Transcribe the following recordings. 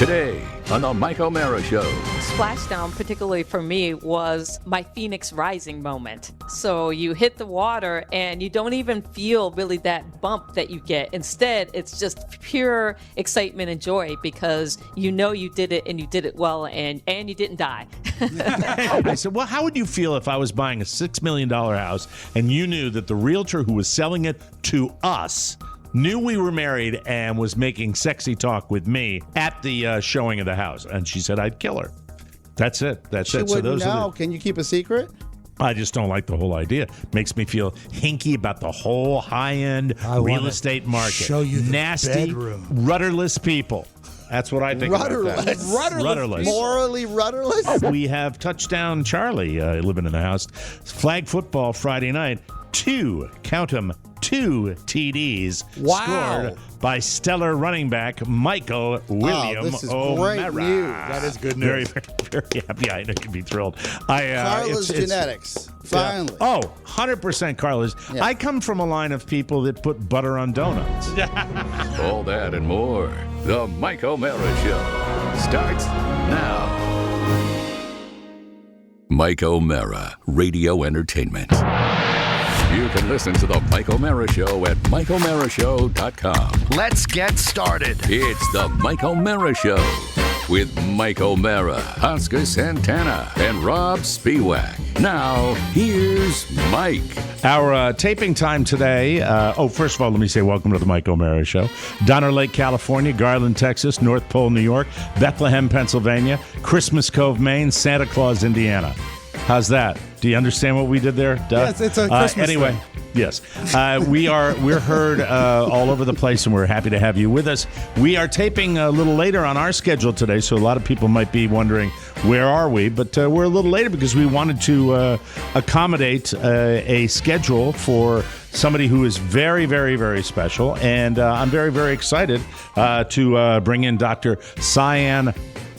Today on the Mike O'Mara Show. Splashdown, particularly for me, was my Phoenix Rising moment. So you hit the water and you don't even feel really that bump that you get. Instead, it's just pure excitement and joy because you know you did it and you did it well and you didn't die. I said, well, how would you feel if I was buying a $6 million house and you knew that the realtor who was selling it to us knew we were married and was making sexy talk with me at the showing of the house? And she said I'd kill her. That's it. That's it. She wouldn't know. Can you keep a secret? I just don't like the whole idea. Makes me feel hinky about the whole high-end real estate market. Show you the nasty, bedroom. Rudderless people. That's what I think Rudderless. about that. Rudderless. Morally rudderless? We have Touchdown Charlie living in the house. Flag football Friday night. Count 'em, 2 TDs scored by stellar running back Michael William this is O'Mara. great news. That is good news. Very, very happy. I know you'd be thrilled. Carla's genetics. Finally. 100% Carla's. Yeah. I come from a line of people that put butter on donuts. All that and more. The Mike O'Mara Show starts now. Mike O'Mara, Radio Entertainment. You can listen to the Mike O'Mara Show at MikeO'MaraShow.com. Let's get started. It's the Mike O'Mara Show with Mike O'Mara, Oscar Santana, and Robb Spiewak. Now, here's Mike. Our taping time today, first of all, let me say welcome to the Mike O'Mara Show. Donner Lake, California, Garland, Texas, North Pole, New York, Bethlehem, Pennsylvania, Christmas Cove, Maine, Santa Claus, Indiana. How's that? Do you understand what we did there, Doug? Yes, it's a Christmas anyway, thing. Yes. We're heard all over the place, and we're happy to have you with us. We are taping a little later on our schedule today, so a lot of people might be wondering, where are we? But we're a little later because we wanted to accommodate a schedule for somebody who is very, very, very special, and I'm very, very excited to bring in Dr. Sian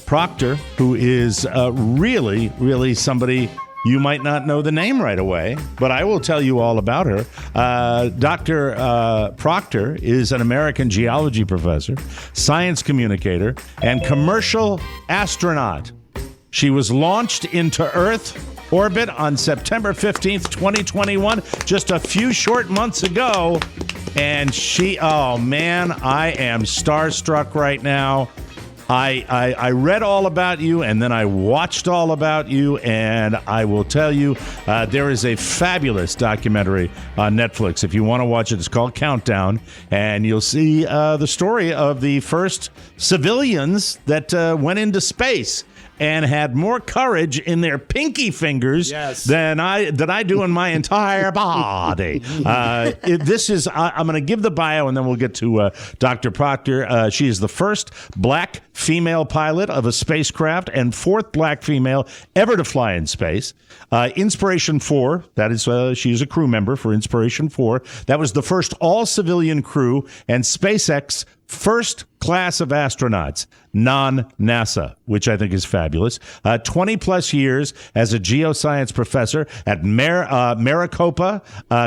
Proctor, who is really, really somebody you might not know the name right away, but I will tell you all about her. Dr. Proctor is an American geology professor, science communicator, and commercial astronaut. She was launched into Earth orbit on September 15th, 2021, just a few short months ago. And oh man, I am starstruck right now. I read all about you, and then I watched all about you, and I will tell you, there is a fabulous documentary on Netflix. If you want to watch it, it's called Countdown, and you'll see the story of the first civilians that went into space and had more courage in their pinky fingers than I do in my entire body. I'm going to give the bio, and then we'll get to Dr. Proctor. She is the first black female pilot of a spacecraft and fourth black female ever to fly in space. Inspiration 4, that is, she is a crew member for Inspiration 4. That was the first all-civilian crew and SpaceX first class of astronauts, non-NASA, which I think is fabulous. 20-plus years as a geoscience professor at Maricopa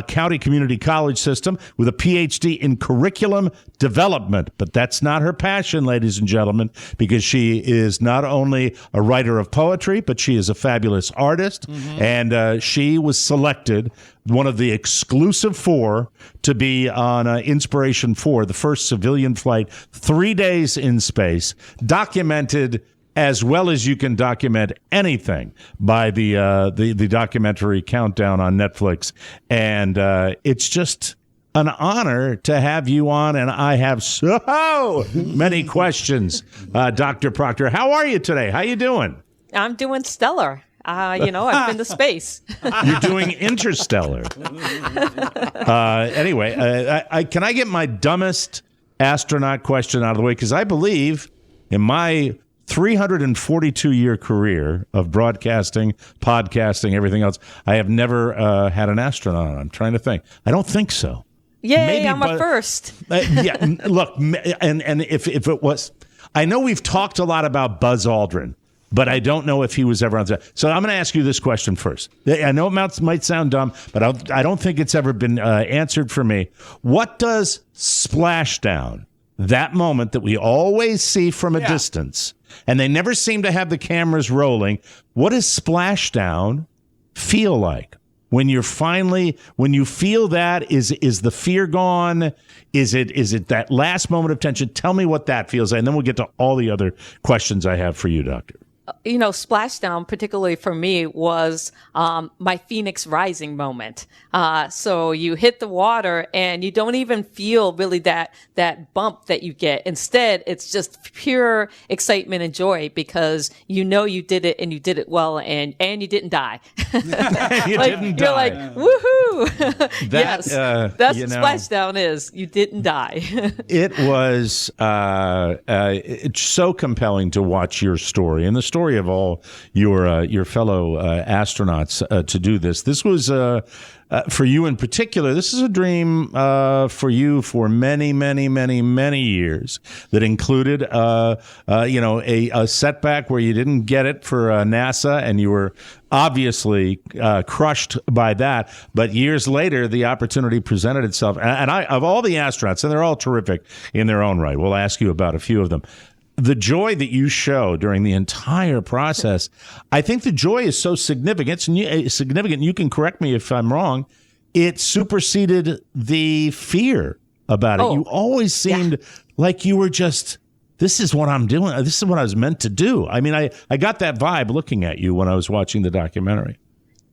County Community College System with a Ph.D. in curriculum development. But that's not her passion, ladies and gentlemen, because she is not only a writer of poetry, but she is a fabulous artist. Mm-hmm. And she was selected one of the exclusive 4 to be on Inspiration 4, the first civilian flight, 3 days in space, documented as well as you can document anything by the documentary Countdown on Netflix. And it's just an honor to have you on, and I have so many questions. Dr. Proctor, how are you today? How you doing? I'm doing stellar. I've been to space. You're doing interstellar. Anyway, can I get my dumbest astronaut question out of the way? Because I believe in my 342-year career of broadcasting, podcasting, everything else, I have never had an astronaut. I'm trying to think. I don't think so. Yay, maybe, I'm a first. Look, and if it was, I know we've talked a lot about Buzz Aldrin, but I don't know if he was ever on the. So I'm going to ask you this question first. I know it might sound dumb, but I don't think it's ever been answered for me. What does splashdown that moment that we always see from a distance, and they never seem to have the cameras rolling. What does splashdown feel like? When you feel that, is the fear gone? Is it that last moment of tension? Tell me what that feels like, and then we'll get to all the other questions I have for you, Doctor. Splashdown, particularly for me, was my phoenix rising moment. So you hit the water and you don't even feel really that bump that you get. Instead, it's just pure excitement and joy because you did it and you did it well and you didn't die. You're like, woohoo! Yes, that's what splashdown is. You didn't die. It was it's so compelling to watch your story and the story of all your fellow astronauts to do this. This was for you in particular. This is a dream for you for many, many, many, many years. That included a setback where you didn't get it for NASA, and you were obviously crushed by that. But years later, the opportunity presented itself. And I, of all the astronauts, and they're all terrific in their own right, we'll ask you about a few of them. The joy that you show during the entire process, I think the joy is so significant. You can correct me if I'm wrong. It superseded the fear about it. You always seemed like you were just, this is what I'm doing. This is what I was meant to do. I mean, I got that vibe looking at you when I was watching the documentary.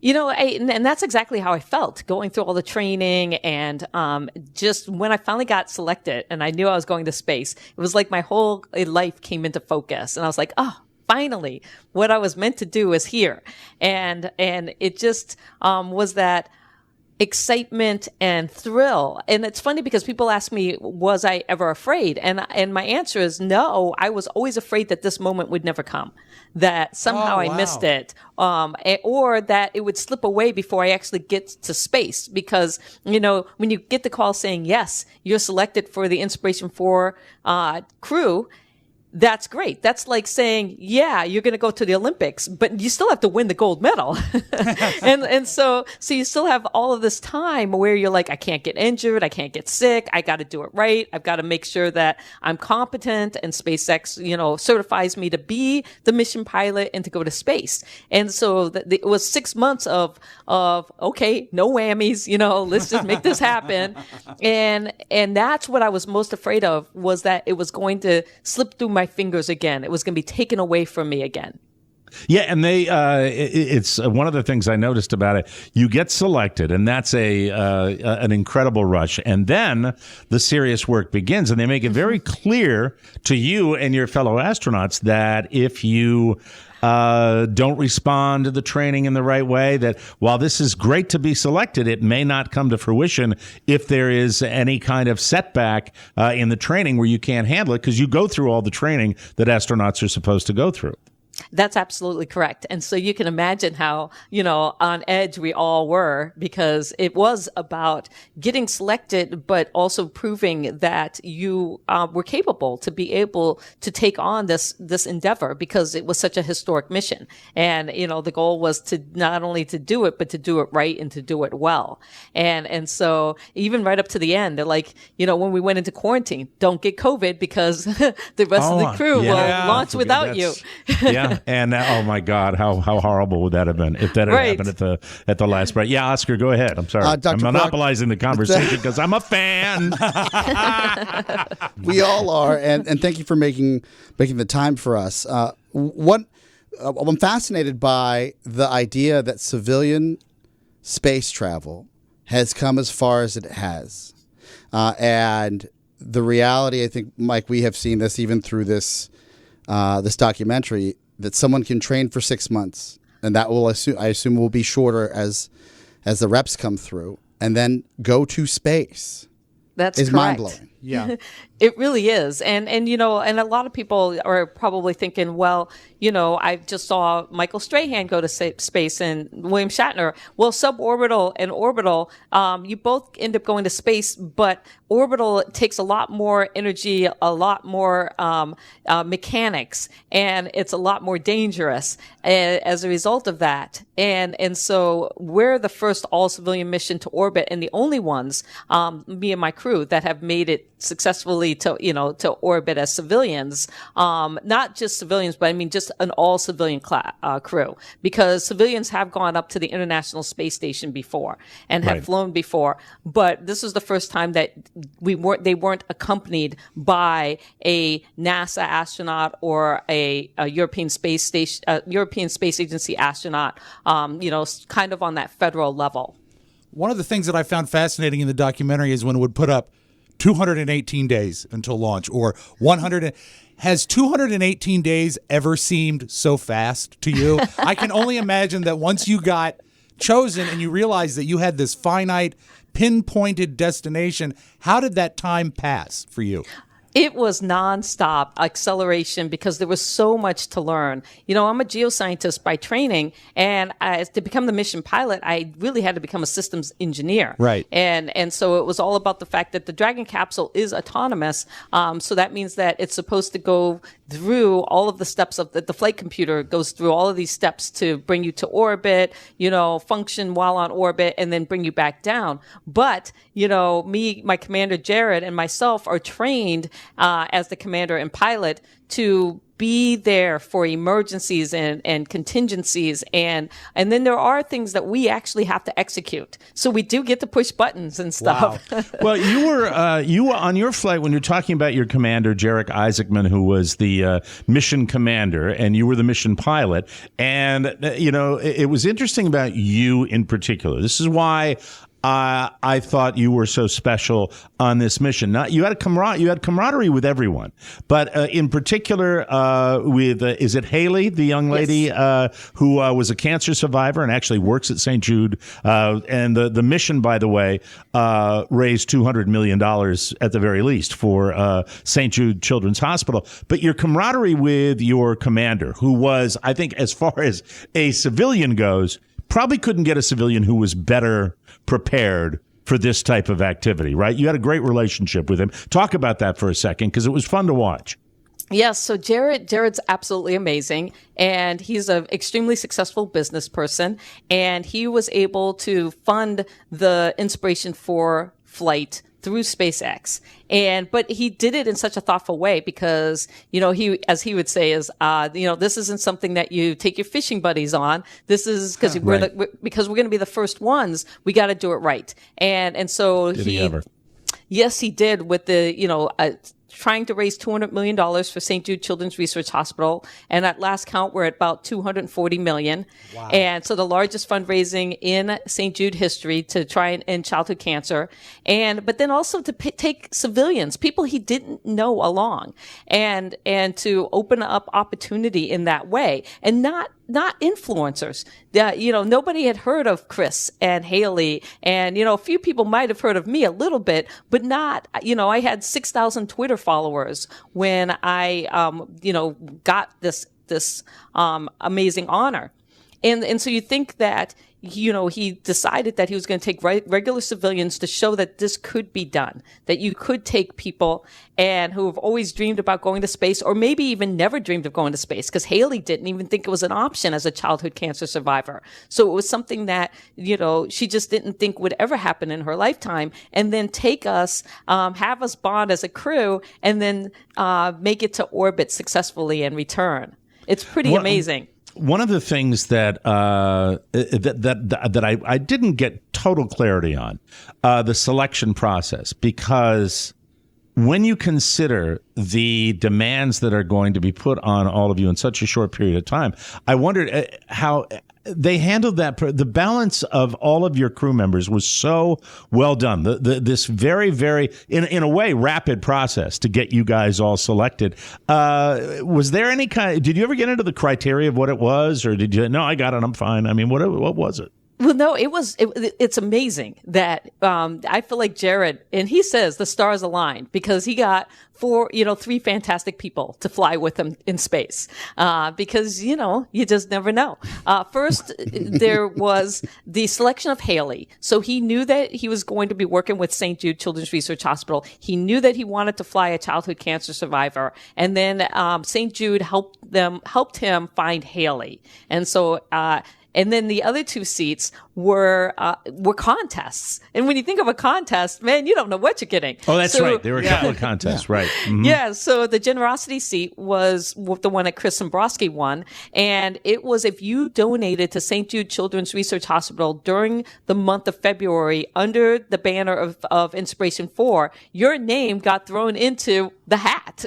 And that's exactly how I felt going through all the training and just when I finally got selected and I knew I was going to space, it was like my whole life came into focus. And I was like, oh, finally, what I was meant to do is here. And it just was that excitement and thrill. And it's funny because people ask me, was I ever afraid? And my answer is no. I was always afraid that this moment would never come, that somehow I missed it, or that it would slip away before I actually get to space. Because, when you get the call saying, yes, you're selected for the Inspiration 4 crew, that's great. That's like saying, yeah, you're going to go to the Olympics, but you still have to win the gold medal. and so you still have all of this time where you're like, I can't get injured. I can't get sick. I got to do it right. I've got to make sure that I'm competent and SpaceX, certifies me to be the mission pilot and to go to space. And so it was 6 months of, okay, no whammies, let's just make this happen. And that's what I was most afraid of, was that it was going to slip through my fingers again. It was going to be taken away from me again. Yeah, and it's one of the things I noticed about it. You get selected, and that's an incredible rush. And then the serious work begins, and they make it very clear to you and your fellow astronauts that if you don't respond to the training in the right way, that while this is great to be selected, it may not come to fruition if there is any kind of setback in the training where you can't handle it, because you go through all the training that astronauts are supposed to go through. That's absolutely correct. And so you can imagine how, on edge we all were, because it was about getting selected, but also proving that you were capable to be able to take on this endeavor, because it was such a historic mission. And, the goal was to not only to do it, but to do it right and to do it well. And so even right up to the end, they're like, when we went into quarantine, don't get COVID because the rest of the crew will launch without you. Yeah. And oh my God, how horrible would that have been if that had happened at the last break? Yeah, Oscar, go ahead. I'm sorry, I'm monopolizing the conversation because I'm a fan. We all are, and thank you for making the time for us. I'm fascinated by the idea that civilian space travel has come as far as it has, and the reality. I think, Mike, we have seen this even through this documentary, that someone can train for 6 months, and that I assume will be shorter as the reps come through, and then go to space. That's correct. Mind blowing. Yeah. It really is. And a lot of people are probably thinking, well, I just saw Michael Strahan go to space and William Shatner. Well, suborbital and orbital, you both end up going to space, but orbital takes a lot more energy, a lot more mechanics, and it's a lot more dangerous as a result of that. And so we're the first all-civilian mission to orbit and the only ones, me and my crew, that have made it successfully to orbit as civilians, not just civilians, but I mean just an all civilian crew, because civilians have gone up to the International Space Station before and have flown before, but this was the first time that they weren't accompanied by a NASA astronaut or a European Space Station, European Space Agency astronaut, kind of on that federal level. One of the things that I found fascinating in the documentary is when it would put up 218 days until launch, or 100. Has 218 days ever seemed so fast to you? I can only imagine that once you got chosen and you realized that you had this finite, pinpointed destination, how did that time pass for you? It was nonstop acceleration because there was so much to learn. I'm a geoscientist by training, and to become the mission pilot, I really had to become a systems engineer. Right. And so it was all about the fact that the Dragon capsule is autonomous. So that means that it's supposed to go through all of the steps of the flight computer goes through all of these steps to bring you to orbit, function while on orbit, and then bring you back down. But, me, my commander Jared, and myself are trained as the commander and pilot to be there for emergencies and contingencies, and then there are things that we actually have to execute. So we do get to push buttons and stuff. Wow. Well, you were on your flight when you're talking about your commander, Jarek Isaacman, who was the mission commander, and you were the mission pilot. And it was interesting about you in particular. This is why I thought you were so special on this mission. Now, you had camaraderie with everyone, but in particular with is it Haley, the young lady who was a cancer survivor and actually works at St. Jude, and the mission, by the way, raised $200 million at the very least for St. Jude Children's Hospital. But your camaraderie with your commander, who was, I think, as far as a civilian goes, probably couldn't get a civilian who was better prepared for this type of activity, right? You had a great relationship with him. Talk about that for a second, because it was fun to watch. Yes, so Jared's absolutely amazing, and he's an extremely successful business person, and he was able to fund the inspiration for flight through SpaceX. But he did it in such a thoughtful way because, he, as he would say, is, this isn't something that you take your fishing buddies on. This is because because we're going to be the first ones. We got to do it right. And so did he ever? Yes, he did with the, trying to raise $200 million for St. Jude Children's Research Hospital. And at last count, we're at about $240 million. Wow. And so the largest fundraising in St. Jude history to try and end childhood cancer. But then also to take civilians, people he didn't know along, and to open up opportunity in that way, and not influencers. Nobody had heard of Chris and Haley, and a few people might have heard of me a little bit, but not. I had 6,000 Twitter followers when I got this amazing honor, and so you think that he decided that he was going to take regular civilians to show that this could be done, that you could take people and who have always dreamed about going to space, or maybe even never dreamed of going to space, because Haley didn't even think it was an option as a childhood cancer survivor. So it was something that, she just didn't think would ever happen in her lifetime, and then take us, have us bond as a crew, and then make it to orbit successfully and return. It's pretty amazing. One of the things that I didn't get total clarity on, the selection process, because when you consider the demands that are going to be put on all of you in such a short period of time, I wondered how they handled that. The balance of all of your crew members was so well done. This very, very, in a way, rapid process to get you guys all selected. Was there any did you ever get into the criteria of what it was, or did you, no, I got it, I'm fine? I mean, what was it? Well, no, it's amazing that, I feel like Jared, and he says the stars aligned because he got three fantastic people to fly with him in space. Because, you just never know. First, there was the selection of Haley. So he knew that he was going to be working with St. Jude Children's Research Hospital. He knew that he wanted to fly a childhood cancer survivor. And then, St. Jude helped him find Haley. And so, And then the other 2 seats were contests. And when you think of a contest, man, you don't know what you're getting. Oh, that's right. There were a couple of contests, right. Mm-hmm. Yeah, so the generosity seat was the one that Chris Dombrowski won. And it was if you donated to St. Jude Children's Research Hospital during the month of February under the banner of Inspiration 4, your name got thrown into the hat.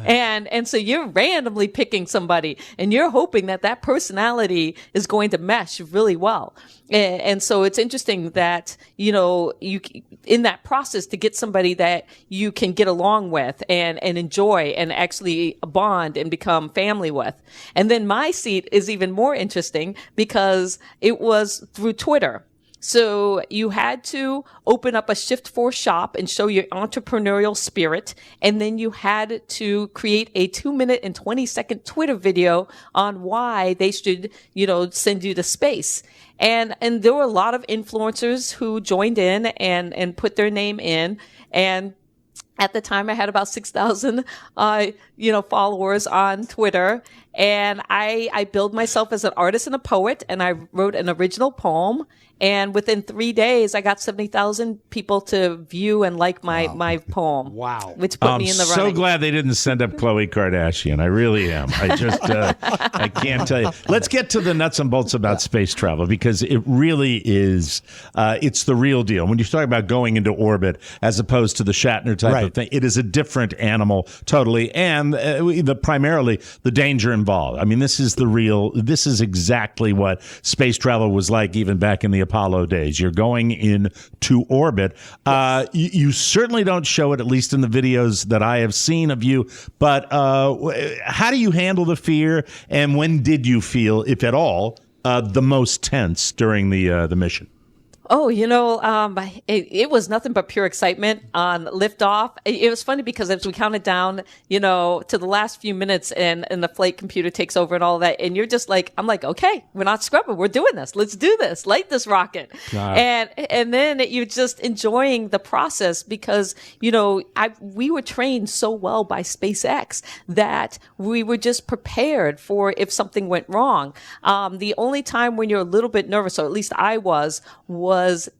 And so you're randomly picking somebody and you're hoping that personality is going to mesh really well. And so it's interesting that, you in that process to get somebody that you can get along with and enjoy and actually bond and become family with. And then my seat is even more interesting because it was through Twitter. So you had to open up a Shift4 shop and show your entrepreneurial spirit. And then you had to create a 2-minute and 20-second Twitter video on why they should, send you to space. And there were a lot of influencers who joined in and put their name in. And at the time I had about 6,000, followers on Twitter. And I billed myself as an artist and a poet, and I wrote an original poem. And within 3 days, I got 70,000 people to view and like my poem. Wow. Which put me in the running. I'm so glad they didn't send up Khloe Kardashian. I really am. I just, I can't tell you. Let's get to the nuts and bolts about space travel, because it really is, it's the real deal. When you talk about going into orbit as opposed to the Shatner type of thing, it is a different animal totally. And primarily the danger involved. I mean, this is exactly what space travel was like even back in the Apollo days. You're going into orbit. You certainly don't show it, at least in the videos that I have seen of you. But how do you handle the fear? And when did you feel, if at all, the most tense during the mission? Oh, it was nothing but pure excitement on liftoff. It was funny because as we counted down, to the last few minutes and the flight computer takes over and all that, and you're just like, I'm like, okay, we're not scrubbing. We're doing this. Let's do this. Light this rocket. And then you're just enjoying the process because, we were trained so well by SpaceX that we were just prepared for if something went wrong. The only time when you're a little bit nervous, or at least I was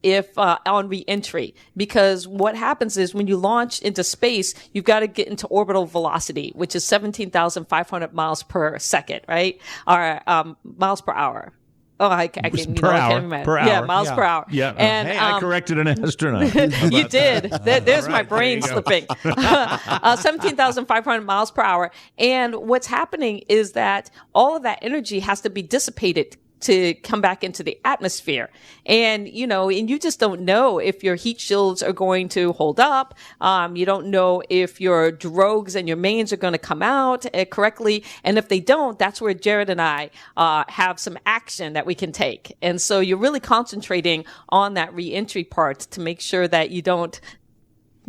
if on re-entry, because what happens is when you launch into space, you've got to get into orbital velocity, which is 17,500 miles per second, right? Or miles per hour. Oh, I can't remember. Per hour. Yeah, miles per hour. Yeah. And, hey, I corrected an astronaut. You did. There's right, my brain slipping. 17,500 miles per hour. And what's happening is that all of that energy has to be dissipated to come back into the atmosphere. And, and you just don't know if your heat shields are going to hold up. You don't know if your drogues and your mains are going to come out correctly. And if they don't, that's where Jared and I have some action that we can take. And so you're really concentrating on that re-entry part to make sure that you don't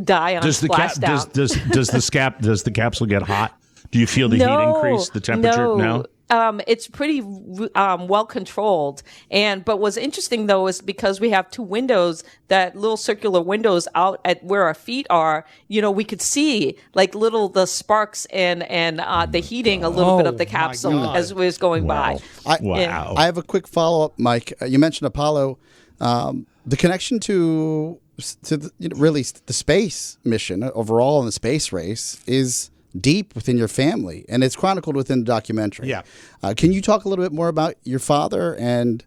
die on splashdown. Does the capsule get hot? Do you feel the heat increase, the temperature? No. It's pretty well controlled. But what's interesting though is because we have 2 windows, that little circular windows out at where our feet are, we could see like the sparks and the heating a little bit of the capsule as it was going by. I have a quick follow up, Mike. You mentioned Apollo, the connection to really the space mission overall in the space race is deep within your family, and it's chronicled within the documentary. Yeah. Can you talk a little bit more about your father and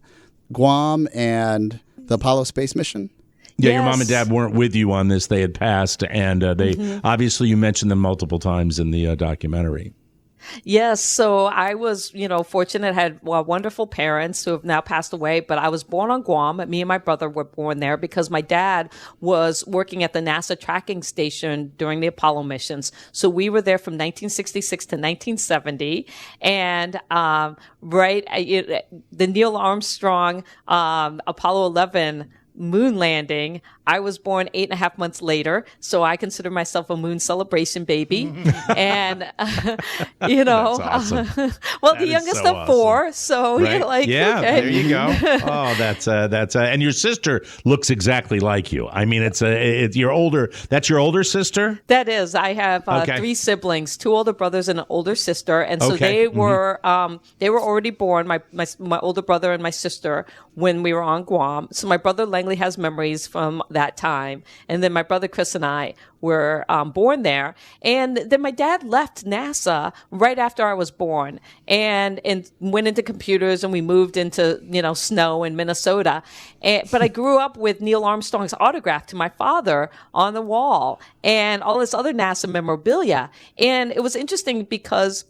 Guam and the Apollo space mission? Yeah, Your mom and dad weren't with you on this. They had passed, and they obviously you mentioned them multiple times in the documentary. Yes. So I was, fortunate, had wonderful parents who have now passed away, but I was born on Guam. Me and my brother were born there because my dad was working at the NASA tracking station during the Apollo missions. So we were there from 1966 to 1970. And, the Neil Armstrong, Apollo 11, moon landing. I was born 8.5 months later, so I consider myself a moon celebration baby. And, That's awesome. well, That the is youngest so of four, so Right. you're like, yeah, okay. there you go. Oh, that's and your sister looks exactly like you. I mean, it's your older. That's your older sister. That is, I have Okay. 3 siblings, 2 older brothers and an older sister, and so Okay. they were already born. My older brother and my sister when we were on Guam. So my brother Langley has memories from that time, and then my brother Chris and I were born there. And then my dad left NASA right after I was born, and went into computers, and we moved into snow in Minnesota. But I grew up with Neil Armstrong's autograph to my father on the wall, and all this other NASA memorabilia. And it was interesting because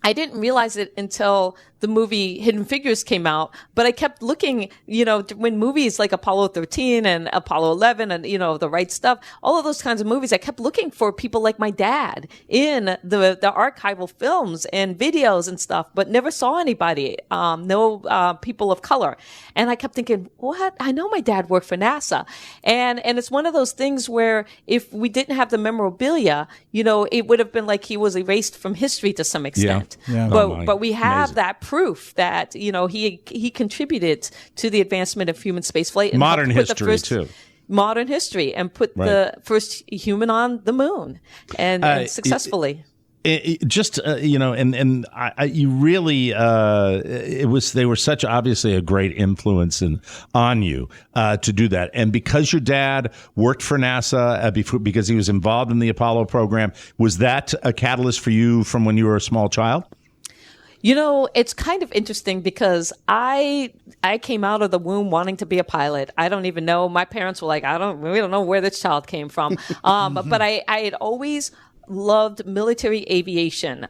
I didn't realize it until the movie Hidden Figures came out, but I kept looking, when movies like Apollo 13 and Apollo 11 and, The Right Stuff, all of those kinds of movies, I kept looking for people like my dad in the archival films and videos and stuff, but never saw anybody, no people of color. And I kept thinking, what? I know my dad worked for NASA. And it's one of those things where if we didn't have the memorabilia, it would have been like he was erased from history to some extent. Yeah. But we have Amazing. that proof that he contributed to the advancement of human spaceflight and Modern helped put history, too. Modern history, and put Right. the first human on the moon and successfully. You really they were such obviously a great influence on you to do that, and because your dad worked for NASA because he was involved in the Apollo program, was that a catalyst for you from when you were a small child? It's kind of interesting because I came out of the womb wanting to be a pilot. I don't even know. My parents were like, we don't know where this child came from. But I had always loved military aviation,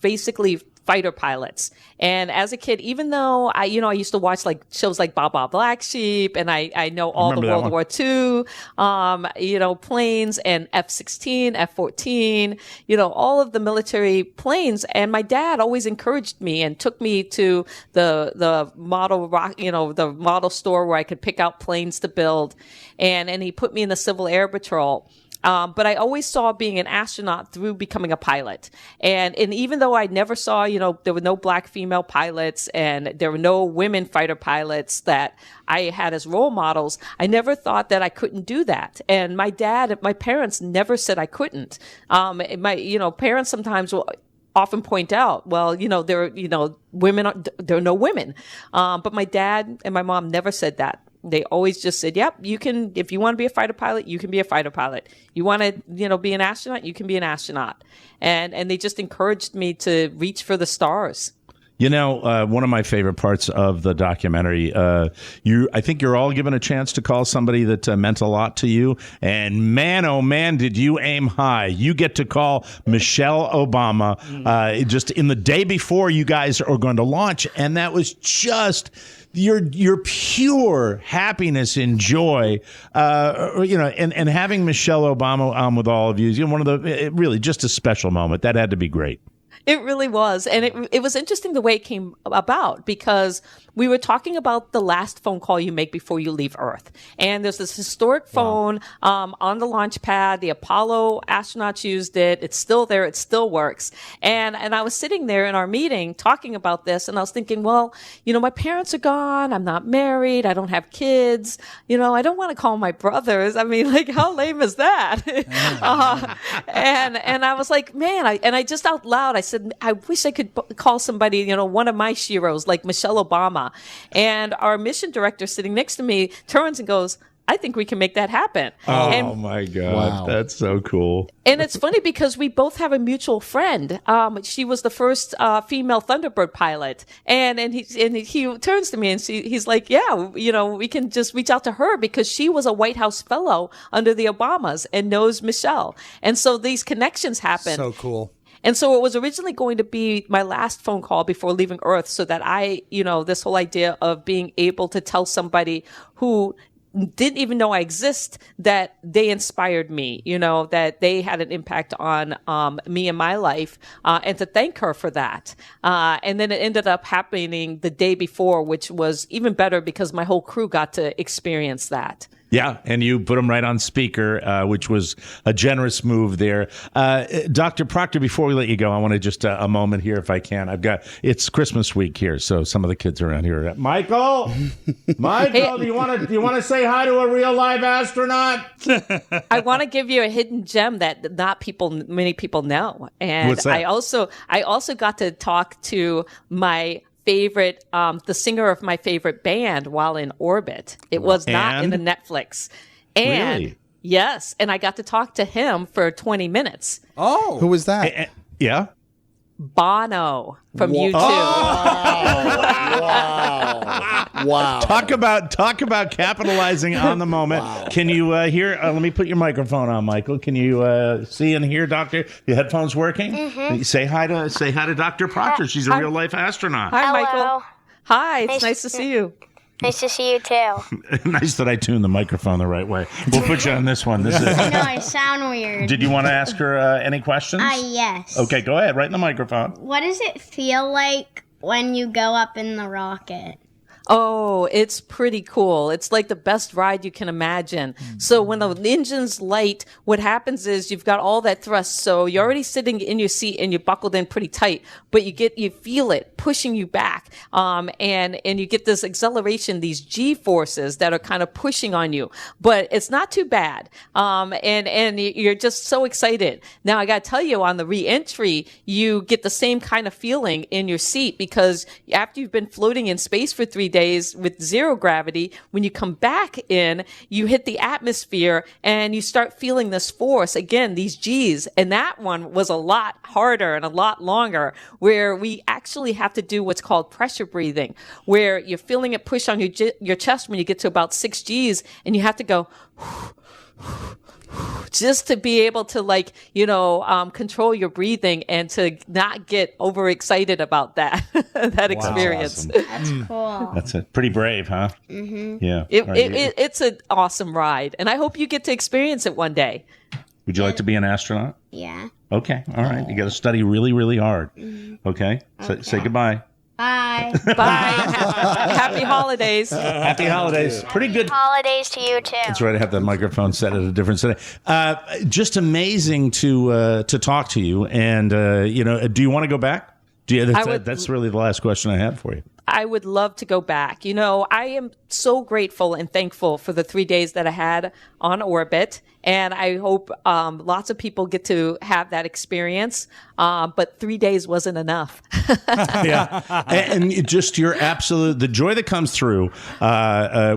basically fighter pilots. And as a kid, even though I used to watch like shows like Baa Baa Black Sheep, and I know all the Remember that World War II, planes and F-16, F-14, all of the military planes. And my dad always encouraged me and took me to the model the model store where I could pick out planes to build. And he put me in the Civil Air Patrol. But I always saw being an astronaut through becoming a pilot. And even though I never saw, there were no black female pilots and there were no women fighter pilots that I had as role models, I never thought that I couldn't do that. And my parents never said I couldn't. My parents sometimes will often point out, well, there are, women, there are no women. But my dad and my mom never said that. They always just said, yep, you can, if you want to be a fighter pilot, you can be a fighter pilot. You want to, be an astronaut, you can be an astronaut. And they just encouraged me to reach for the stars. One of my favorite parts of the documentary, I think you're all given a chance to call somebody that meant a lot to you. And man, oh man, did you aim high. You get to call Michelle Obama just in the day before you guys are going to launch. And that was just your pure happiness and joy, and having Michelle Obama on with all of you, one of the really just a special moment. That had to be great. It really was. And it was interesting the way it came about because we were talking about the last phone call you make before you leave Earth. And there's this historic phone on the launch pad. The Apollo astronauts used it. It's still there. It still works. And I was sitting there in our meeting talking about this, and I was thinking, well, my parents are gone. I'm not married. I don't have kids. I don't want to call my brothers. I mean, like, how lame is that? And I was like, man, I just out loud, I said, I wish I could call somebody, one of my sheroes, like Michelle Obama. And our mission director sitting next to me turns and goes, I think we can make that happen. Oh, my God. Wow. That's so cool. And it's funny because we both have a mutual friend. She was the first female Thunderbird pilot. And he turns to me and he's like, yeah, we can just reach out to her because she was a White House fellow under the Obamas and knows Michelle. And so these connections happen. So cool. And so it was originally going to be my last phone call before leaving Earth so that this whole idea of being able to tell somebody who didn't even know I exist, that they inspired me, that they had an impact on me and my life, and to thank her for that. And then it ended up happening the day before, which was even better because my whole crew got to experience that. Yeah, and you put them right on speaker, which was a generous move there. Dr. Proctor, before we let you go, I want to just a moment here, if I can. It's Christmas week here, so some of the kids around here. Michael, do you want to say hi to a real live astronaut? I want to give you a hidden gem that many people know, and What's that? I also got to talk to my favorite, the singer of my favorite band while in orbit. It was not in the Netflix. And really? Yes. And I got to talk to him for 20 minutes. Oh. Who was that? Yeah. Bono from U2. Wow. Talk about capitalizing on the moment. Wow. Can you hear? Let me put your microphone on, Michael. Can you see and hear, Doctor? Your headphones working? Mm-hmm. Say hi to Dr. Proctor. She's a real life astronaut. Hi, Hello. Michael. Hi. It's nice to see you. Nice to see you too. Nice that I tuned the microphone the right way. We'll put you on this one. This is. I know I sound weird. Did you want to ask her any questions? Yes. Okay, go ahead. Right in the microphone. What does it feel like when you go up in the rocket? Oh, it's pretty cool. It's like the best ride you can imagine. So when the engine's light, what happens is you've got all that thrust. So you're already sitting in your seat and you're buckled in pretty tight, but you feel it pushing you back. And you get this acceleration, these G forces that are kind of pushing on you, but it's not too bad. And you're just so excited. Now I got to tell you, on the re-entry, you get the same kind of feeling in your seat, because after you've been floating in space for 3 days with zero gravity, when you come back in, you hit the atmosphere and you start feeling this force again, these G's. And that one was a lot harder and a lot longer, where we actually have to do what's called pressure breathing, where you're feeling it push on your chest when you get to about 6 G's, and you have to go just to be able to control your breathing and to not get overexcited about that experience. Awesome. That's cool. That's it. Pretty brave, huh? Mm-hmm. Yeah. It's an awesome ride, and I hope you get to experience it one day. Would you like to be an astronaut? Yeah. Okay. All right. You got to study really, really hard. Okay. Say goodbye. Bye. Bye. Happy holidays. Happy holidays. Pretty good. Holidays to you too. That's right. I have the microphone set at a different setting. Just amazing to talk to you. And do you want to go back? That's really the last question I had for you. I would love to go back. I am so grateful and thankful for the 3 days that I had on orbit. And I hope lots of people get to have that experience. But 3 days wasn't enough. Yeah. And just the joy that comes through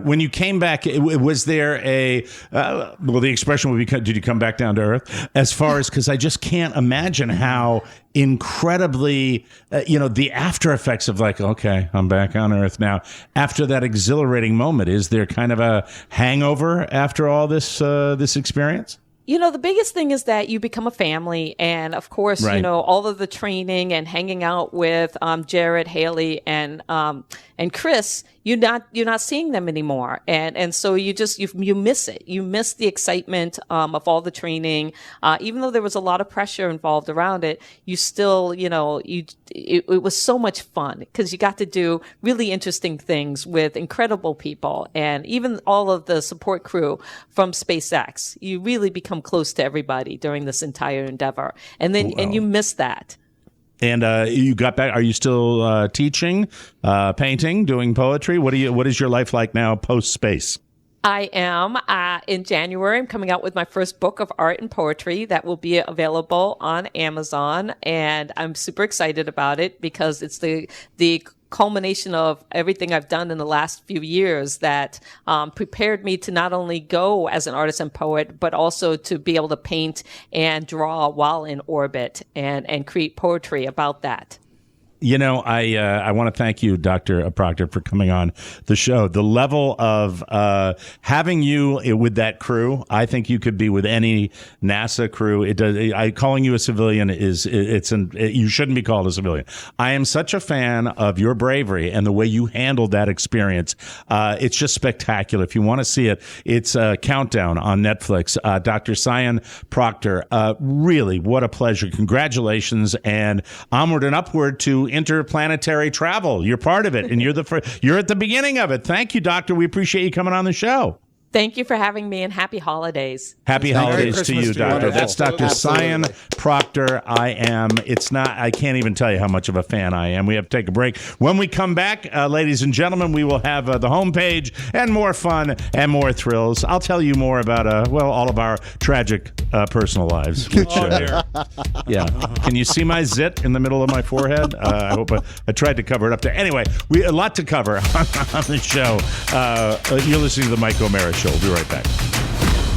when you came back, was there the expression would be, did you come back down to earth? As far as, because I just can't imagine how incredibly, the after effects of okay, I'm back on earth now. After that exhilarating moment, is there kind of a hangover after all this experience? The biggest thing is that you become a family, and of course, right. All of the training and hanging out with Jared, Haley, and Chris. You're not seeing them anymore, and so you miss it. You miss the excitement of all the training, even though there was a lot of pressure involved around it. You still, it was so much fun because you got to do really interesting things with incredible people, and even all of the support crew from SpaceX. You really become close to everybody during this entire endeavor, and then and you miss that. And you got back. Are you still teaching, painting, doing poetry? What is your life like now post space? I am. In January, I'm coming out with my first book of art and poetry that will be available on Amazon, and I'm super excited about it because it's the culmination of everything I've done in the last few years that prepared me to not only go as an artist and poet, but also to be able to paint and draw while in orbit and create poetry about that. I want to thank you, Dr. Proctor, for coming on the show. The level of having you with that crew, I think you could be with any NASA crew. Calling you a civilian you shouldn't be called a civilian. I am such a fan of your bravery and the way you handled that experience. It's just spectacular. If you want to see it, it's Countdown on Netflix. Dr. Sian Proctor, really, what a pleasure. Congratulations, and onward and upward to interplanetary travel. You're part of it, and you're at the beginning of it. Thank you, Doctor. We appreciate you coming on the show. Thank you for having me, and happy holidays. Happy holidays to you, Doctor. Wonderful. That's Dr. Sian Proctor. I can't even tell you how much of a fan I am. We have to take a break. When we come back, ladies and gentlemen, we will have the homepage and more fun and more thrills. I'll tell you more about, all of our tragic personal lives. Which, yeah. Can you see my zit in the middle of my forehead? I hope I tried to cover it up there. Anyway, a lot to cover on the show. You're listening to the Mike O'Mara Show. We'll be right back.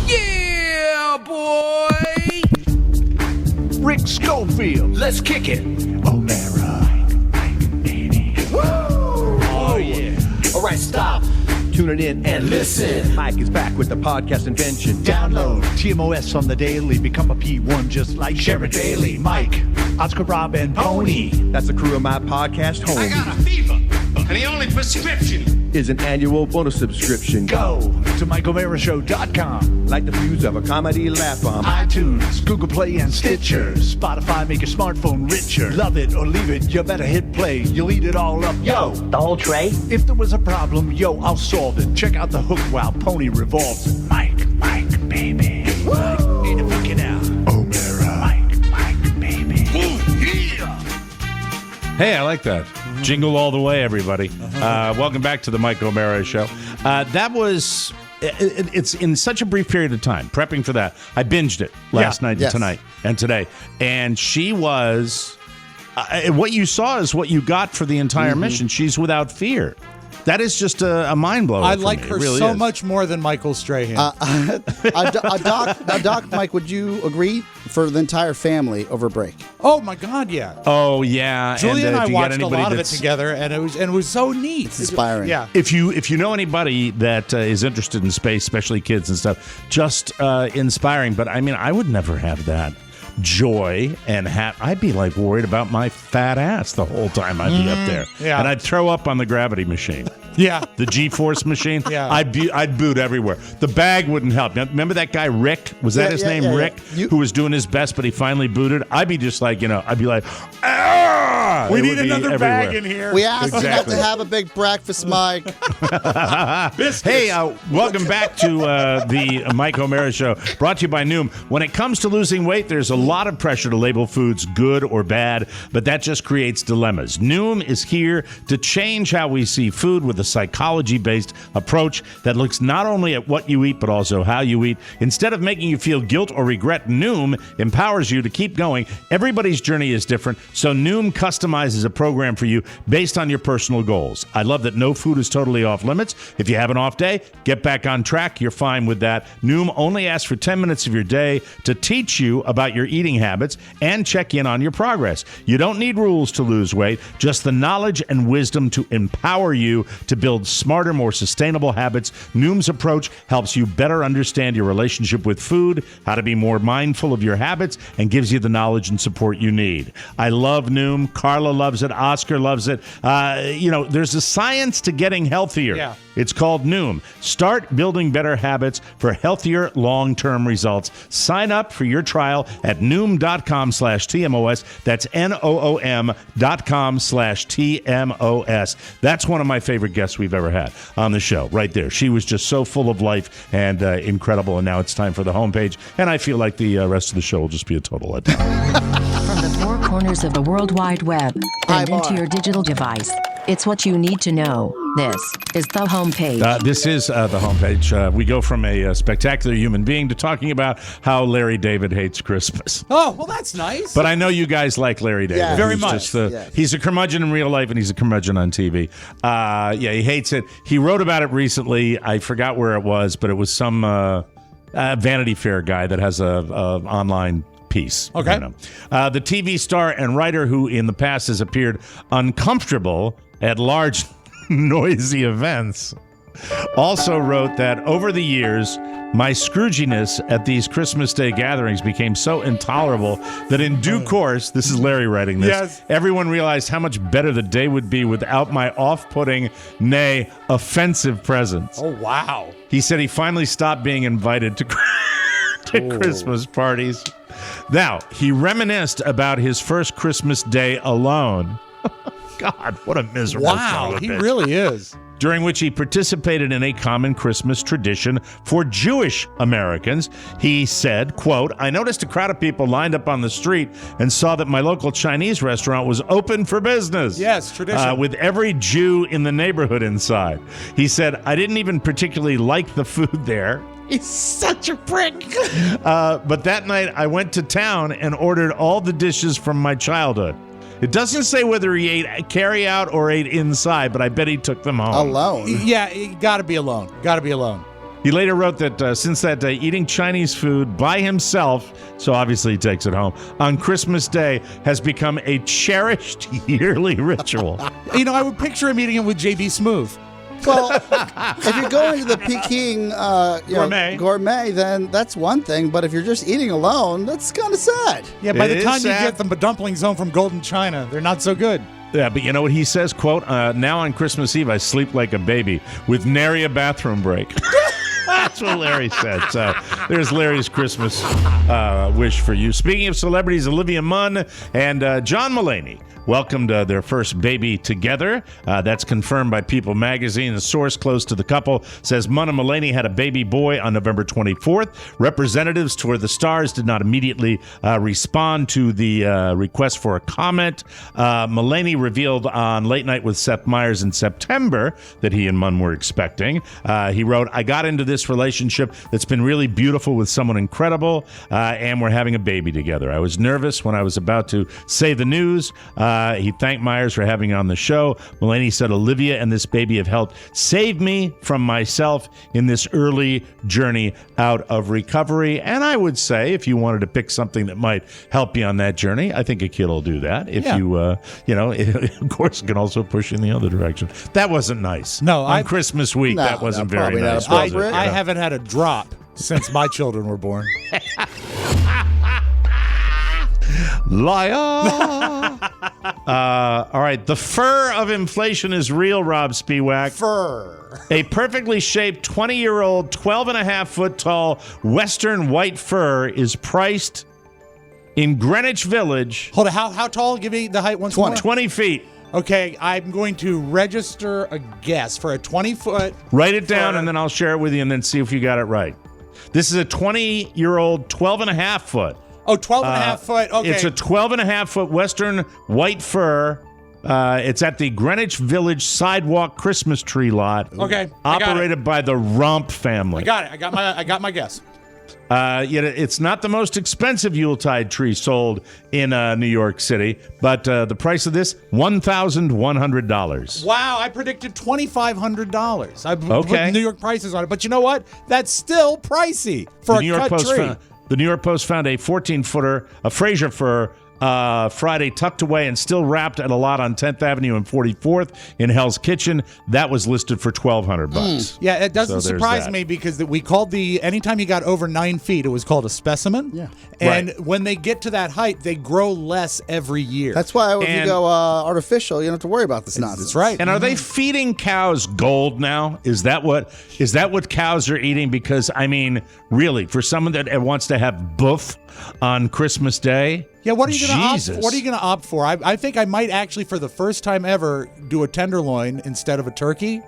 Yeah, boy! Rick Schofield. Let's kick it. O'Mara. Baby. Woo! Oh, yeah. All right, stop. Tune it in and listen. Mike is back with the podcast invention. Download TMOS on the daily. Become a P1 just like Share It Daily. Mike, Oscar, Robb, and Pony. That's the crew of my podcast home. I got a fever, and the only prescription is an annual bonus subscription. Go to MikeO'MaraShow.com. Like the fuse of a comedy laugh bomb. iTunes, Google Play, and Stitcher. Spotify, make your smartphone richer. Love it or leave it, you better hit play. You'll eat it all up, yo. The whole tray? If there was a problem, yo, I'll solve it. Check out the hook while Pony revolves it. Mike, baby. Mike, need to fuck it out. O'Mara. Mike, baby. Hey, I like that. Jingle all the way, everybody. Welcome back to the Mike O'Mara Show. That was... It's in such a brief period of time. Prepping for that, I binged it last night and tonight and today. And she was... what you saw is what you got for the entire mission. She's without fear. That is just a mind blower. I like her really so much more than Michael Strahan. Doc, Mike, would you agree for the entire family over break? Oh my God, yeah. Oh yeah. Julia and I watched a lot of it together, and it was so neat. It's inspiring. Yeah. If you know anybody that is interested in space, especially kids and stuff, just inspiring. But I mean, I would never have that joy and I'd be like worried about my fat ass the whole time I'd be up there. Yeah. And I'd throw up on the gravity machine. Yeah. The G-force machine. Yeah. I'd boot everywhere. The bag wouldn't help. Now, remember that guy Rick? Was that his name, Rick? Who was doing his best, but he finally booted? I'd be just like, I'd be like, ah! We need another bag in here. We asked you not to have a big breakfast, Mike. Hey, welcome back to the Mike O'Mara Show, brought to you by Noom. When it comes to losing weight, there's a lot of pressure to label foods good or bad, but that just creates dilemmas. Noom is here to change how we see food with a psychology-based approach that looks not only at what you eat, but also how you eat. Instead of making you feel guilt or regret, Noom empowers you to keep going. Everybody's journey is different, so Noom customizes a program for you based on your personal goals. I love that no food is totally off limits. If you have an off day, get back on track. You're fine with that. Noom only asks for 10 minutes of your day to teach you about your eating habits and check in on your progress. You don't need rules to lose weight, just the knowledge and wisdom to empower you to build smarter, more sustainable habits. Noom's approach helps you better understand your relationship with food, how to be more mindful of your habits, and gives you the knowledge and support you need. I love Noom. Carla loves it. Oscar loves it. There's a science to getting healthier. Yeah. It's called Noom. Start building better habits for healthier long-term results. Sign up for your trial at Noom.com/TMOS. That's NOOM.com/TMOS. That's one of my favorite guests we've ever had on the show, right there. She was just so full of life and incredible, and now it's time for the homepage, and I feel like the rest of the show will just be a total letdown. From the four corners of the World Wide Web and into your digital device, it's what you need to know. This is the homepage. This is the homepage. We go from a spectacular human being to talking about how Larry David hates Christmas. Oh, well, that's nice. But I know you guys like Larry David. Yeah. Very He's much. just He's a curmudgeon in real life, and he's a curmudgeon on TV. He hates it. He wrote about it recently. I forgot where it was, but it was some Vanity Fair guy that has a online peace. Okay. You know. The TV star and writer who in the past has appeared uncomfortable at large, noisy events also wrote that over the years, my Scrooginess at these Christmas Day gatherings became so intolerable that in due course, this is Larry writing this, Yes. everyone realized how much better the day would be without my off-putting, nay, offensive presence. Oh, wow. He said he finally stopped being invited to Christmas parties. Now, he reminisced about his first Christmas Day alone. God, what a miserable son Wow, of a he bitch. really is. During which he participated in a common Christmas tradition for Jewish Americans. He said, quote, I noticed a crowd of people lined up on the street and saw that my local Chinese restaurant was open for business. Yes, tradition. With every Jew in the neighborhood inside. He said, I didn't even particularly like the food there. He's such a prick. But that night I went to town and ordered all the dishes from my childhood. It doesn't say whether he ate carry out or ate inside, but I bet he took them home. Alone. Yeah, you gotta be alone. Gotta be alone. He later wrote that since that day, eating Chinese food by himself, so obviously he takes it home, on Christmas Day has become a cherished yearly ritual. You know, I would picture him eating it with J.B. Smoove. Well, if you're going to the Peking gourmet, then that's one thing. But if you're just eating alone, that's kind of sad. Yeah, by It the is time you sad. get the dumplings home from Golden China, they're not so good. Yeah, but you know what he says, quote, now on Christmas Eve, I sleep like a baby with nary a bathroom break. That's what Larry said. So there's Larry's Christmas wish for you. Speaking of celebrities, Olivia Munn and John Mulaney welcomed their first baby together. That's confirmed by People magazine. A source close to the couple says Munn and Mulaney had a baby boy on November 24th. Representatives toward the stars did not immediately respond to the request for a comment. Mulaney revealed on Late Night with Seth Meyers in September that he and Munn were expecting. He wrote, I got into this relationship that's been really beautiful with someone incredible, and we're having a baby together. I was nervous when I was about to say the news. He thanked Myers for having on the show. Mulaney said, Olivia and this baby have helped save me from myself in this early journey out of recovery. And I would say, if you wanted to pick something that might help you on that journey, I think a kid will do that. If you, of course, it can also push in the other direction. That wasn't nice. No, on Christmas week, that wasn't very probably not nice. was it? I haven't had a drop since my children were born. Liar. All right. The fur of inflation is real, Rob Spiewak. Fur. A perfectly shaped 20-year-old, 12.5-foot tall Western white fur is priced in Greenwich Village. Hold on. How tall? Give me the height once more. 20 feet. Okay, I'm going to register a guess for a 20-foot. Write it down, and then I'll share it with you, and then see if you got it right. This is a 20-year-old, 12.5-foot. Oh, 12.5 foot. Okay. It's a 12.5-foot Western white fur. It's at the Greenwich Village Sidewalk Christmas Tree Lot. Okay, I got Operated by the Rump family. I got it. I got my guess. Yet it's not the most expensive Yuletide tree sold in New York City, but the price of this, $1,100. Wow, I predicted $2,500. I Okay. put New York prices on it, but you know what? That's still pricey for a cut tree. The New York Post found a 14-footer, a Fraser fir, Friday tucked away and still wrapped at a lot on 10th Avenue and 44th in Hell's Kitchen. That was listed for $1,200. Yeah, it doesn't So there's surprise that. me because we called anytime you got over 9 feet, it was called a specimen. Yeah. And Right. when they get to that height, they grow less every year. That's why if you And- go artificial, you don't have to worry about this nonsense. That's right. And are they feeding cows gold now? Is that what cows are eating? Because, I mean, really, for someone that wants to have boof on Christmas Day? Yeah, what are you going to opt? Jesus. What are you going to opt for? I think I might actually, for the first time ever, do a tenderloin instead of a turkey.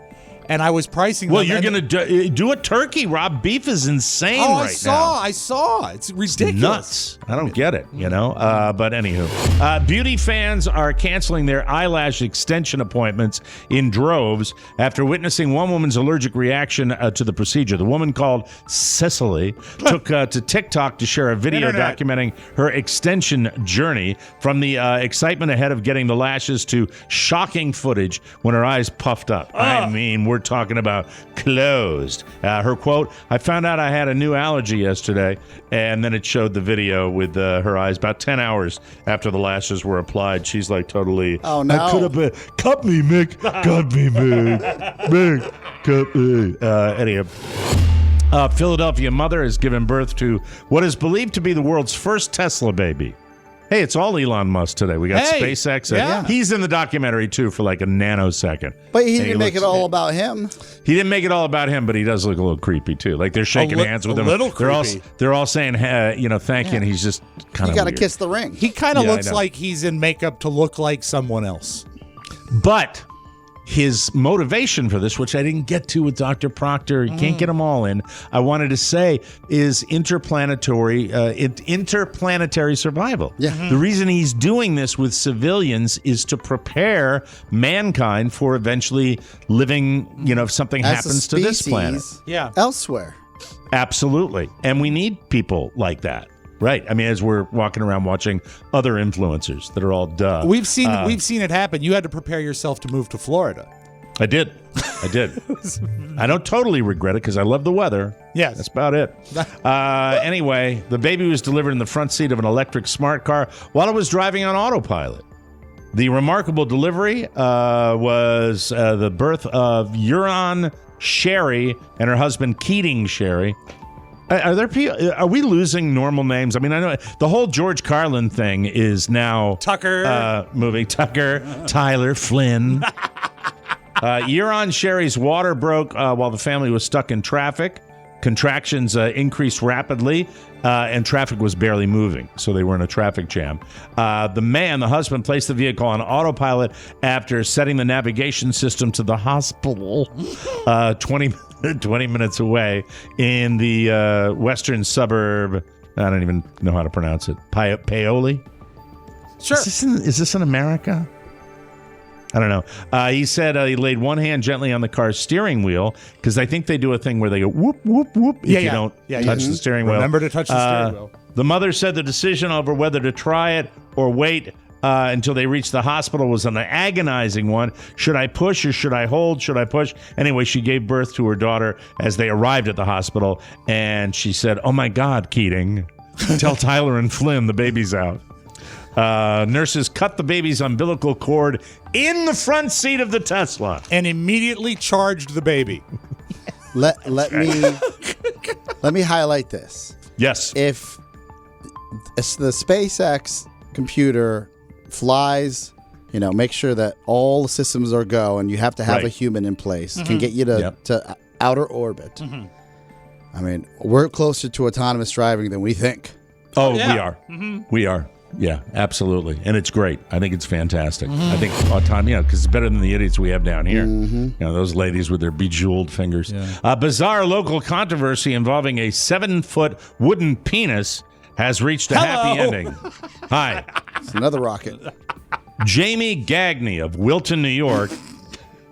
And I was pricing. Well, them, you're and- going to do a turkey, Rob. Beef is insane Oh, right now. I saw. It's ridiculous. Nuts. I don't get it, but anywho. Beauty fans are canceling their eyelash extension appointments in droves after witnessing one woman's allergic reaction to the procedure. The woman, called Cicely, took to TikTok to share a video Internet. documenting her extension journey, from the excitement ahead of getting the lashes to shocking footage when her eyes puffed up. I mean, we're we're talking about closed. Her quote, I found out I had a new allergy yesterday, and then it showed the video with her eyes about 10 hours after the lashes were applied. She's like totally, oh, no. I could have been, cut me, Mick. Cut me, Mick. Mick, cut me. Anyhow. Philadelphia mother has given birth to what is believed to be the world's first Tesla baby. Hey, it's all Elon Musk today. We got SpaceX. Yeah. He's in the documentary, too, for like a nanosecond. But he didn't make it all about him. He didn't make it all about him, but he does look a little creepy, too. Like, they're shaking hands with him. They're all saying, thank you, and he's just kind of You got to kiss the ring. He kind of looks like he's in makeup to look like someone else. But his motivation for this, which I didn't get to with Dr. Proctor, you can't get them all in, I wanted to say, is interplanetary survival. Yeah. The reason he's doing this with civilians is to prepare mankind for eventually living, if something happens to this planet. Elsewhere. Absolutely. And we need people like that. Right. I mean, as we're walking around watching other influencers that are all duh. We've seen it happen. You had to prepare yourself to move to Florida. I did. I don't totally regret it because I love the weather. Yes. That's about it. Anyway, the baby was delivered in the front seat of an electric smart car while it was driving on autopilot. The remarkable delivery was the birth of Euron Sherry and her husband Keating Sherry. Are we losing normal names? I mean, I know the whole George Carlin thing is now Tucker moving. Tucker, Tyler, Flynn. Euron Sherry's water broke while the family was stuck in traffic. Contractions increased rapidly, and traffic was barely moving, so they were in a traffic jam. The husband, placed the vehicle on autopilot after setting the navigation system to the hospital 20 minutes away in the western suburb. I don't even know how to pronounce it. Paoli? Sure. Is this in America? I don't know. He said he laid one hand gently on the car's steering wheel because I think they do a thing where they go whoop, whoop, whoop if you don't touch the steering wheel. Remember to touch the steering wheel. The mother said the decision over whether to try it or wait until they reached the hospital was an agonizing one. Should I push or should I hold? Should I push? Anyway, she gave birth to her daughter as they arrived at the hospital, and she said, oh, my God, Keating, tell Tyler and Flynn the baby's out. Nurses cut the baby's umbilical cord in the front seat of the Tesla and immediately charged the baby. Let me highlight this. Yes. If the SpaceX computer flies, make sure that all the systems are go, and you have to have a human in place, can get you to outer orbit. I mean, we're closer to autonomous driving than we think. Oh, we are. We are. Yeah, absolutely. And it's great. I think it's fantastic. I think autonomy, because it's better than the idiots we have down here. Those ladies with their bejeweled fingers. Yeah. A bizarre local controversy involving a 7-foot wooden penis has reached a happy ending. Hi. It's another rocket. Jamie Gagney of Wilton, New York,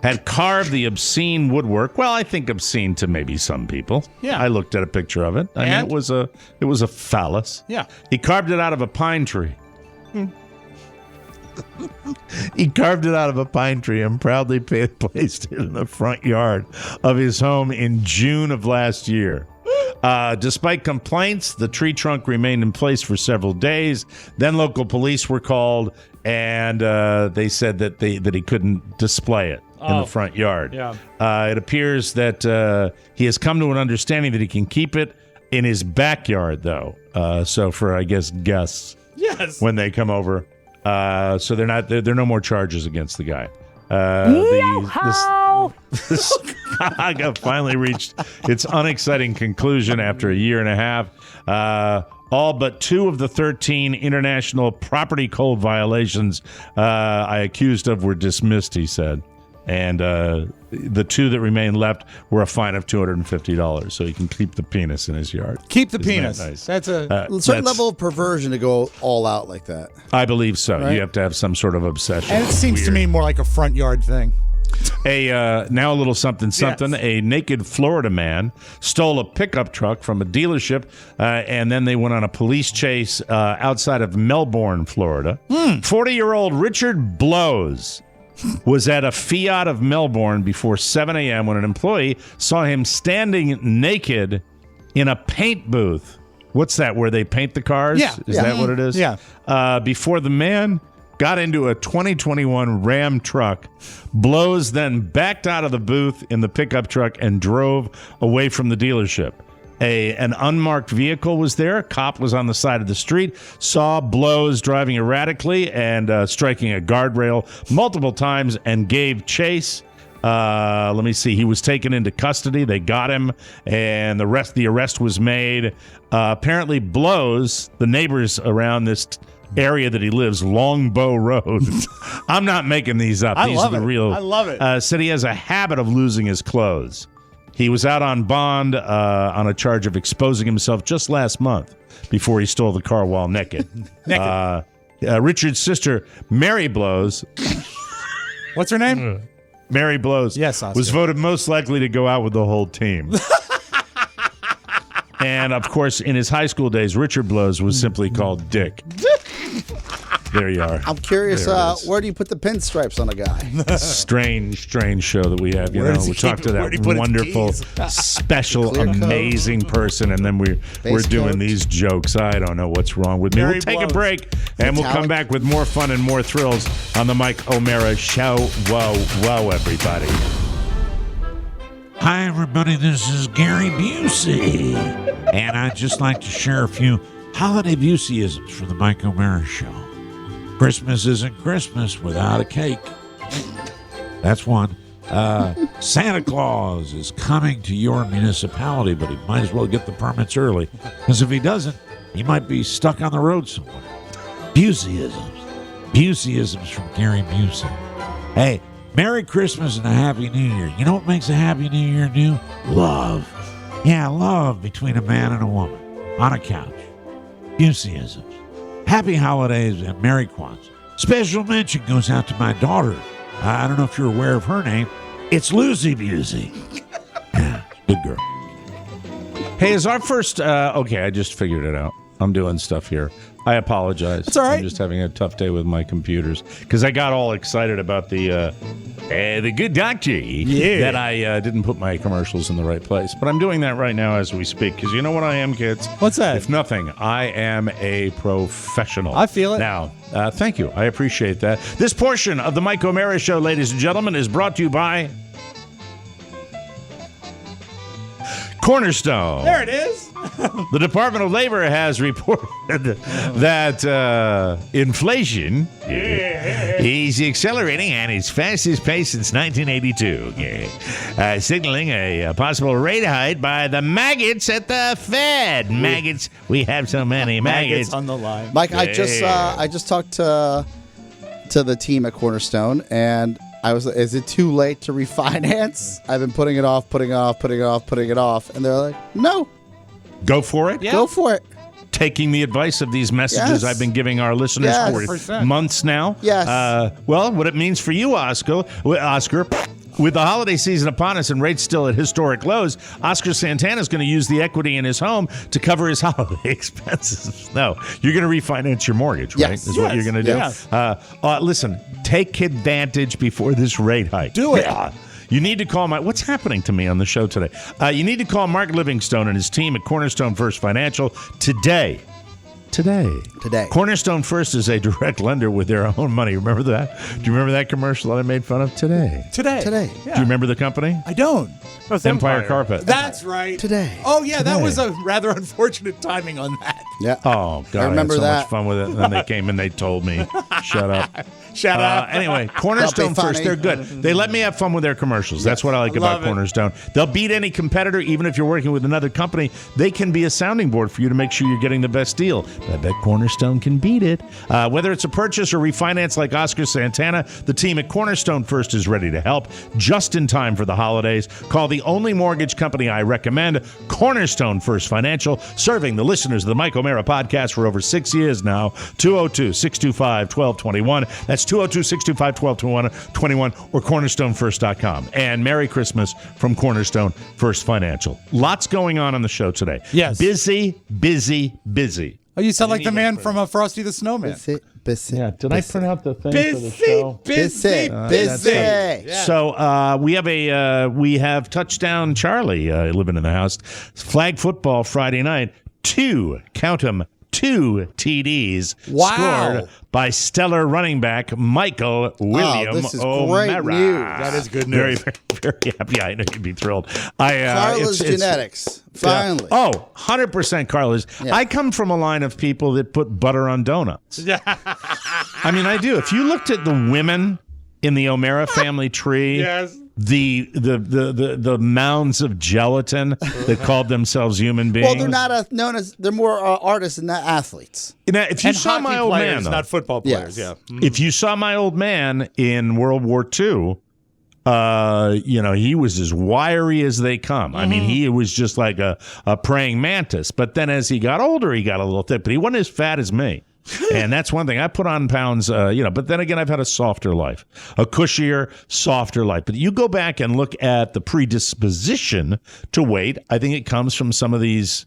had carved the obscene woodwork. Well, I think obscene to maybe some people. Yeah. I looked at a picture of it. I mean, it was a phallus. Yeah. He carved it out of a pine tree. He carved it out of a pine tree and proudly placed it in the front yard of his home in June of last year. Despite complaints, the tree trunk remained in place for several days. Then local police were called, and they said that he couldn't display it in the front yard. Yeah. It appears that he has come to an understanding that he can keep it in his backyard, though. So for, I guess, guests, when they come over. So there are no more charges against the guy. The saga finally reached its unexciting conclusion after a year and a half. All but 2 of the 13 international property code violations I accused of were dismissed, he said. And the 2 that remain left were a fine of $250, so he can keep the penis in his yard. Keep the Isn't penis. That nice? That's a certain level of perversion to go all out like that. I believe so. Right? You have to have some sort of obsession. And it seems to me more like a front yard thing. Now a little something. Yes. A naked Florida man stole a pickup truck from a dealership, and then they went on a police chase outside of Melbourne, Florida. 40-year-old Richard Blows was at a Fiat of Melbourne before 7 a.m. when an employee saw him standing naked in a paint booth. What's that, where they paint the cars? Yeah. Is that what it is? Yeah. Before the man got into a 2021 Ram truck, Blows then backed out of the booth in the pickup truck and drove away from the dealership. An unmarked vehicle was there. A cop was on the side of the street, saw Blows driving erratically and striking a guardrail multiple times and gave chase. Let me see. He was taken into custody. They got him, and the arrest was made. Apparently, Blows, the neighbors around this area that he lives, Longbow Road. I'm not making these up. These are the real. I love it. Said he has a habit of losing his clothes. He was out on bond on a charge of exposing himself just last month before he stole the car while naked. Richard's sister, Mary Blows. What's her name? Mary Blows. Yes, Oscar. Was voted most likely to go out with the whole team. And, of course, in his high school days, Richard Blows was simply called Dick. There you are. I'm curious, where do you put the pinstripes on a guy? Strange show that we have. Where does he We keep talked to it? Where that do you put his wonderful, keys? special, Clear coat. amazing person, and then we're doing coat. these jokes. I don't know what's wrong with me. Mary We'll take Blows. a break, and we'll come back with more fun and more thrills on the Mike O'Mara Show. Whoa, everybody. Hi, everybody. This is Gary Busey, and I'd just like to share a few holiday Buseyisms for the Mike O'Mara Show. Christmas isn't Christmas without a cake. That's one. Santa Claus is coming to your municipality, but he might as well get the permits early, because if he doesn't, he might be stuck on the road somewhere. Buseyisms from Gary Busey. Hey, Merry Christmas and a Happy New Year. You know what makes a Happy New Year new? Love. Yeah, love between a man and a woman on a couch. Buseyisms. Happy holidays and Merry Kwanzaa. Special mention goes out to my daughter. I don't know if you're aware of her name. It's Lucy Busey. Yeah, good girl. Hey, is our first... okay, I just figured it out. I'm doing stuff here. I apologize. It's all right. I'm just having a tough day with my computers because I got all excited about the good doctor that I didn't put my commercials in the right place. But I'm doing that right now as we speak because you know what I am, kids? What's that? If nothing, I am a professional. I feel it. Now, thank you. I appreciate that. This portion of the Mike O'Mara Show, ladies and gentlemen, is brought to you by Cornerstone. There it is. The Department of Labor has reported that inflation is accelerating at its fastest pace since 1982, signaling a possible rate hike by the maggots at the Fed. Maggots, we have so many maggots on the line. Mike, I just talked to the team at Cornerstone, and is it too late to refinance? I've been putting it off, and they're like, no. Go for it. Yeah. Go for it. Taking the advice of these messages Yes. I've been giving our listeners Yes. for 100%. months now. Yes. Well, what it means for you, Oscar, with the holiday season upon us and rates still at historic lows, Oscar Santana is going to use the equity in his home to cover his holiday expenses. No, you're going to refinance your mortgage, right? Yes. Is what you're going to do? Yes. Listen, take advantage before this rate hike. Do it. You need to call what's happening to me on the show today? You need to call Mark Livingstone and his team at Cornerstone First Financial today. Cornerstone First is a direct lender with their own money. Remember that? Do you remember that commercial that I made fun of? Today. Today. Do you remember the company? I don't. Empire Carpet. That's right. Today. Oh, yeah, that was a rather unfortunate timing on that. Yeah. Oh, God. I remember had so that. much fun with it. And then they came and they told me, shut up. Shut up. Anyway, Cornerstone Don't be First, funny. they're good. They let me have fun with their commercials. That's what I like about love it. Cornerstone. They'll beat any competitor, even if you're working with another company. They can be a sounding board for you to make sure you're getting the best deal. But I bet Cornerstone can beat it. Whether it's a purchase or refinance like Oscar Santana, the team at Cornerstone First is ready to help just in time for the holidays. Call the only mortgage company I recommend, Cornerstone First Financial, serving the listeners of the Mike O'Mara podcast for over 6 years now. 202-625-1221. That's 202-625-1221 or cornerstonefirst.com. And Merry Christmas from Cornerstone First Financial. Lots going on the show today. Yes. Busy. Oh, you sound like the man from Frosty the Snowman. Busy. Yeah, did I print out the thing for the show? Busy. So we have touchdown Charlie living in the house. Flag football Friday night. 2 TDs scored by stellar running back Michael William this is O'Mara. great news. That is good news. Very, very happy. I know you'd be thrilled. Carla's genetics. Finally. 100% Carla's. Yeah. I come from a line of people that put butter on donuts. I mean, I do. If you looked at the women in the O'Mara family tree, Yes. the mounds of gelatin that called themselves human beings. Well, they're not known as. They're more artists and not athletes. Now, if you And saw my hockey old players, man, though, not football players. Yes. Yeah. if you saw my old man in World War II, he was as wiry as they come. I mean, he was just like a praying mantis. But then as he got older, he got a little thick, but he wasn't as fat as me. And that's one thing. I put on pounds, but then again, I've had a softer life, a cushier, softer life. But you go back and look at the predisposition to weight. I think it comes from some of these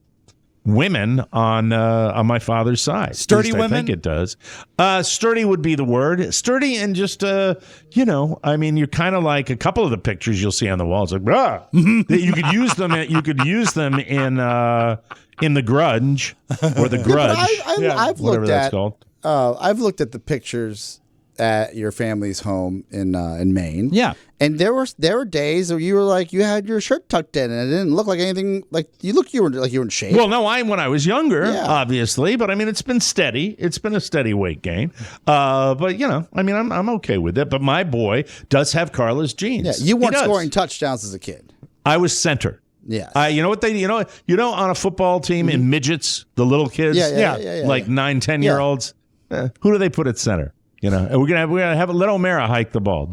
women on my father's side. Sturdy At least women? I think it does. Sturdy would be the word. Sturdy and just, you're kind of like a couple of the pictures you'll see on the walls. Like, you could use them. You could use them in The Grudge or The Grudge. I've whatever looked that's at. called. I've looked at the pictures at your family's home in Maine. Yeah. And there were days where you were like you had your shirt tucked in and it didn't look like anything like you were in shape. Well, no, when I was younger, Yeah. obviously, but I mean it's been steady. It's been a steady weight gain. But I'm okay with it. But my boy does have Carla's genes. yeah, you weren't He does. scoring touchdowns as a kid. I was center. Yes. You know what on a football team in midgets, the little kids, Yeah, like 9-10 year olds, who do they put at center? And we're gonna have let O'Mara hike the ball.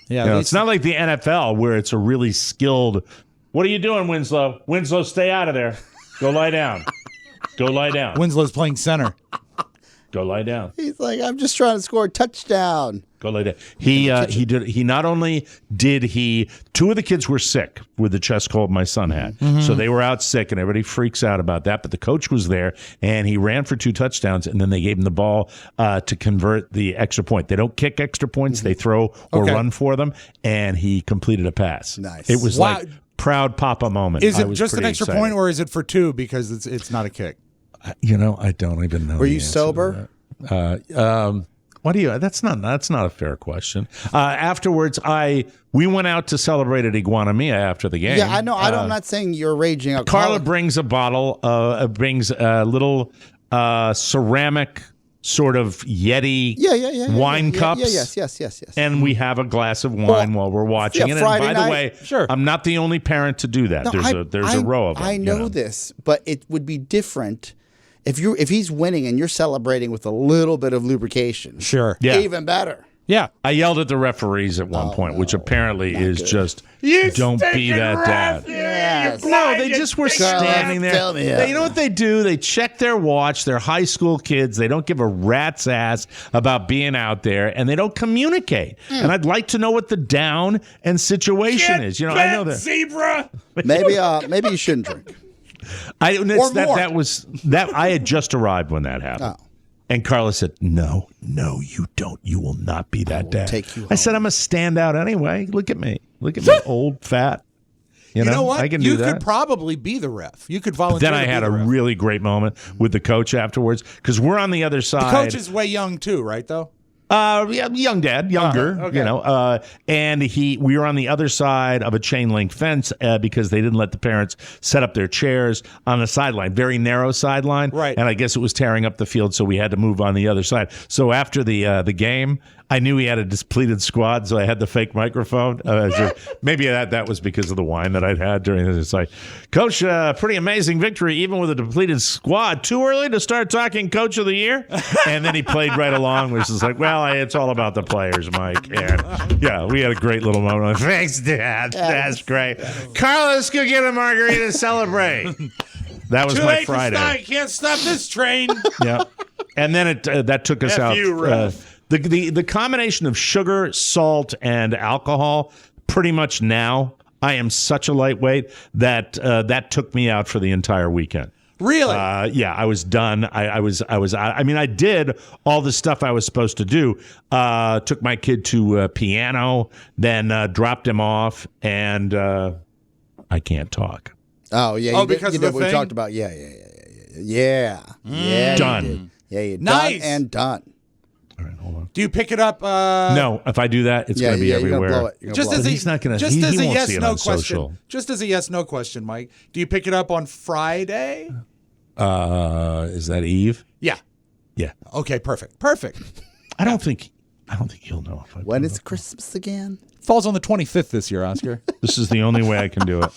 Yeah. It's not like the NFL where it's a really skilled. What are you doing, Winslow? Winslow, stay out of there. Go lie down. Go lie down. Winslow's playing center. Go lie down. He's like, I'm just trying to score a touchdown. Go lay down. He not only did he, 2 of the kids were sick with the chest cold my son had. So they were out sick and everybody freaks out about that. But the coach was there and he ran for 2 touchdowns and then they gave him the ball to convert the extra point. They don't kick extra points. They throw or run for them. And he completed a pass. Nice. It was like proud papa moment. Is I it was just an pretty extra excited. point or is it for 2 because it's not a kick? I don't even know. Were the you answer to sober? that. What do you? That's not a fair question. Afterwards, we went out to celebrate at Iguana Mia after the game. Yeah, I know. I'm not saying you're raging alcoholic. Carla brings a bottle. Brings a little ceramic sort of Yeti wine cups. Yes. And we have a glass of wine while we're watching it. And Friday by night, the way, I'm not the only parent to do that. No, There's a row of them. I know this, but it would be different if he's winning and you're celebrating with a little bit of lubrication. Sure. Yeah. Even better. Yeah. I yelled at the referees at one point, which apparently is good. just don't be that dad. Yes. No, they just were standing there. Tell me You know what they do? They check their watch. They're high school kids. They don't give a rat's ass about being out there, and they don't communicate. And I'd like to know what the down and situation is. I know that. Zebra. Maybe you shouldn't drink. I had just arrived when that happened. Oh. And Carla said, no, you don't. You will not be that dad. take you home. I said, I'm a standout anyway. Look at me, old, fat. You know what? I can do you that. could probably be the ref. You could volunteer. Then I to be had the a ref. really great moment with the coach afterwards because we're on the other side. The coach is way young too, right? Though. Young dad, younger, okay. And we were on the other side of a chain link fence because they didn't let the parents set up their chairs on the sideline, very narrow sideline. Right. And I guess it was tearing up the field, so we had to move on the other side. So after the game, I knew he had a depleted squad, so I had the fake microphone. Maybe that was because of the wine that I'd had during this. It's like, Coach, pretty amazing victory, even with a depleted squad. Too early to start talking Coach of the Year? And then he played right along, which is like, well, it's all about the players, Mike. And we had a great little moment. Thanks, Dad. That's great. Carla, let's go get a margarita to celebrate. That was Too my late Friday. To stop. Can't stop this train. Yeah. And then that took us out. The combination of sugar, salt, and alcohol, pretty much now, I am such a lightweight that that took me out for the entire weekend. Really? Yeah, I was done. I mean, I did all the stuff I was supposed to do. Took my kid to piano, then dropped him off, and I can't talk. Oh, yeah. Because of the we thing? talked about, yeah. Done. Yeah, Nice. done and done. All right, hold on. Do you pick it up? No, if I do that, it's going to be everywhere. You're gonna blow it. Just as But a, he's not gonna- just he- as he a won't yes see it no on question. social. Just as a yes no question, Mike. Do you pick it up on Friday? Is that Eve? Yeah. Yeah. Okay. Perfect. I don't think he'll know if I. When is Christmas again? Falls on the 25th this year, Oscar. This is the only way I can do it.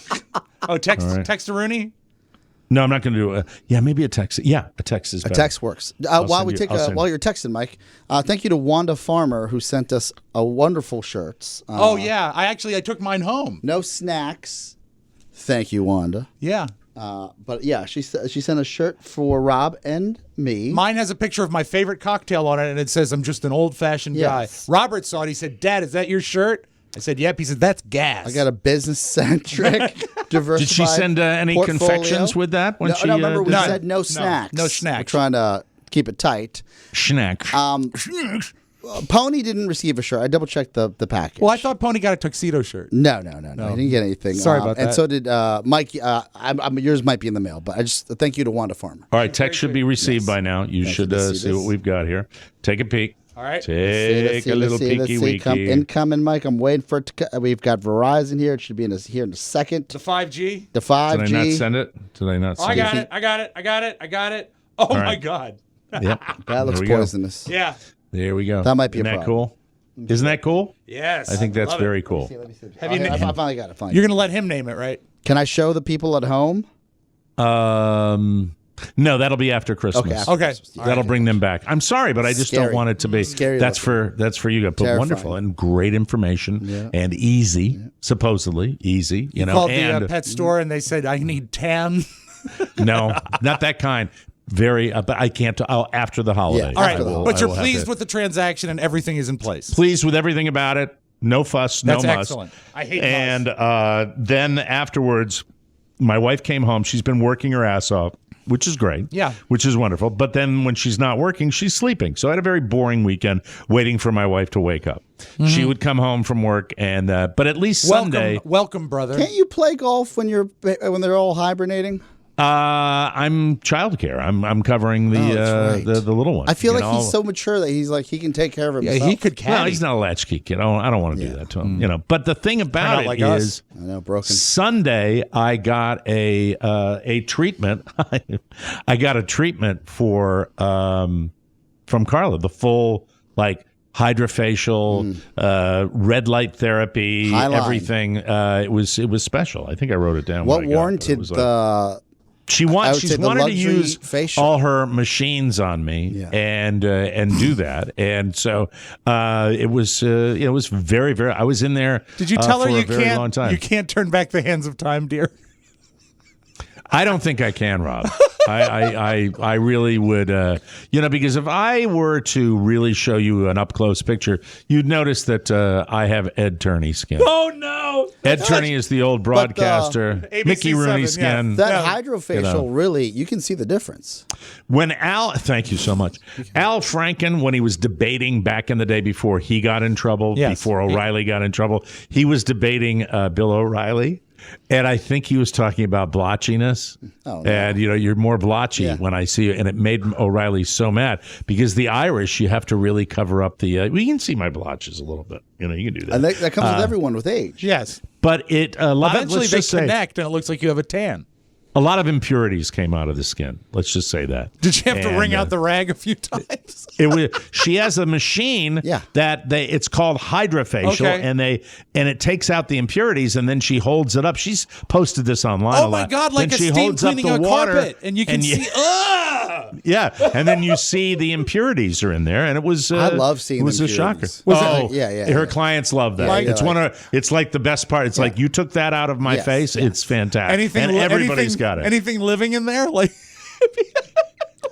Oh, text All right. text to Rooney. No, I'm not going to do it. Yeah, maybe a text. Yeah, a text is A better. text works. While you're texting, Mike, thank you to Wanda Farmer who sent us a wonderful shirts. Oh yeah, I took mine home. No snacks. Thank you, Wanda. Yeah. But yeah, she sent a shirt for Rob and me. Mine has a picture of my favorite cocktail on it, and it says, "I'm just an old-fashioned Yes. guy." Robert saw it. He said, "Dad, is that your shirt?" I said, "Yep." He said, "That's gas." I got a business-centric, diversified Did she send any portfolio. confections with that? When No, she, no, remember we none. said no snacks. No snacks. We're trying to keep it tight. Snack. Pony didn't receive a shirt. I double-checked the package. Well, I thought Pony got a tuxedo shirt. No. He didn't get anything. Sorry about that. And so did Mike. Yours might be in the mail, but I just thank you to Wanda Farmer. All right, text should be received by now. You should you. see what we've got here. Take a peek. All right. Take a little peeky weeky. Incoming, Mike. I'm waiting for it to. We've got Verizon here. It should be here in a second. The 5G. The 5G. Did I not send it? Did I not Oh, send I got it. Oh my right. God. Yep. That looks There we go. poisonous. Yeah. There we go. That might be a Isn't that problem. cool? Isn't that cool? Yes. I think that's Love it. very cool. Have you I finally got it. You're gonna let him name it, right? Can I show the people at home? No, that'll be after Christmas. Okay. after Okay. Christmas. That'll bring them back. I'm sorry, but I just Scary. don't want it to be. Scary That's for you guys. But Terrifying. wonderful and great information and easy, supposedly easy. You know, Called and the pet store and they said I need 10. no, not that kind. Very, but I can't. After the holiday. All right, After the but you're I will have pleased to- with the transaction and everything is in place. Pleased with everything about it. No fuss, no That's muss. excellent. I hate And then afterwards, my wife came home. She's been working her ass off, which is great. Yeah. Which is wonderful. But then when she's not working, she's sleeping. So I had a very boring weekend waiting for my wife to wake up. She would come home from work, and but at least Sunday. Welcome, brother. Can't you play golf when they're all hibernating? I'm childcare. I'm covering the that's right. the little one. I feel you like know? he's so mature that he's like he can take care of Yeah, himself. he could Well, caddy. he's not a latchkey kid. I don't want to do that to him. You know. But the thing about not it like is, us. I know, broken. Sunday I got a treatment. I got a treatment for from Carla, the full like hydrofacial, red light therapy, Highline. everything. It was special. I think I wrote it down. What when I got it. It warranted was like- the? She's I would say she's the wanted to luxury use facial. all her machines on me Yeah. and do that, and so it was very very. I was in there. Did you tell her for you a very long time. can't turn back the hands of time, dear? I don't think I can, Rob. I really would, because if I were to really show you an up close picture, you'd notice that I have Ed Turney skin. Oh no! Ed Turney is the old broadcaster, ABC Mickey Rooney 7, yeah. skin. That hydrofacial, really, you can see the difference. When thank you so much. Al Franken, when he was debating back in the day before he got in trouble, Yes. before O'Reilly got in trouble, he was debating Bill O'Reilly. And I think he was talking about blotchiness. Oh, no. And, you're more blotchy Yeah. when I see you. And it made O'Reilly so mad because the Irish, you have to really cover up the. We can see my blotches a little bit. You can do that. And that comes with everyone with age. Yes. But it a lot Eventually let's they just say, connect and it looks like you have a tan. a lot of impurities came out of the skin. Let's just say that. Did you have to And, wring out the rag a few times? It was. She has a machine that it's called hydrofacial, Okay. and it takes out the impurities, and then she holds it up. She's posted this online. Oh a my lot. God! Like then a she steam holds up cleaning the a water, carpet, and you can see. Yeah, and then you see the impurities are in there, and it was. I love seeing it was the a shocker. impurities. Yeah. Her clients love that. Like- it's It's like the best part. It's like you took that out of my Yes, face. yes. It's fantastic. and li- everybody's got it. Anything living in there, like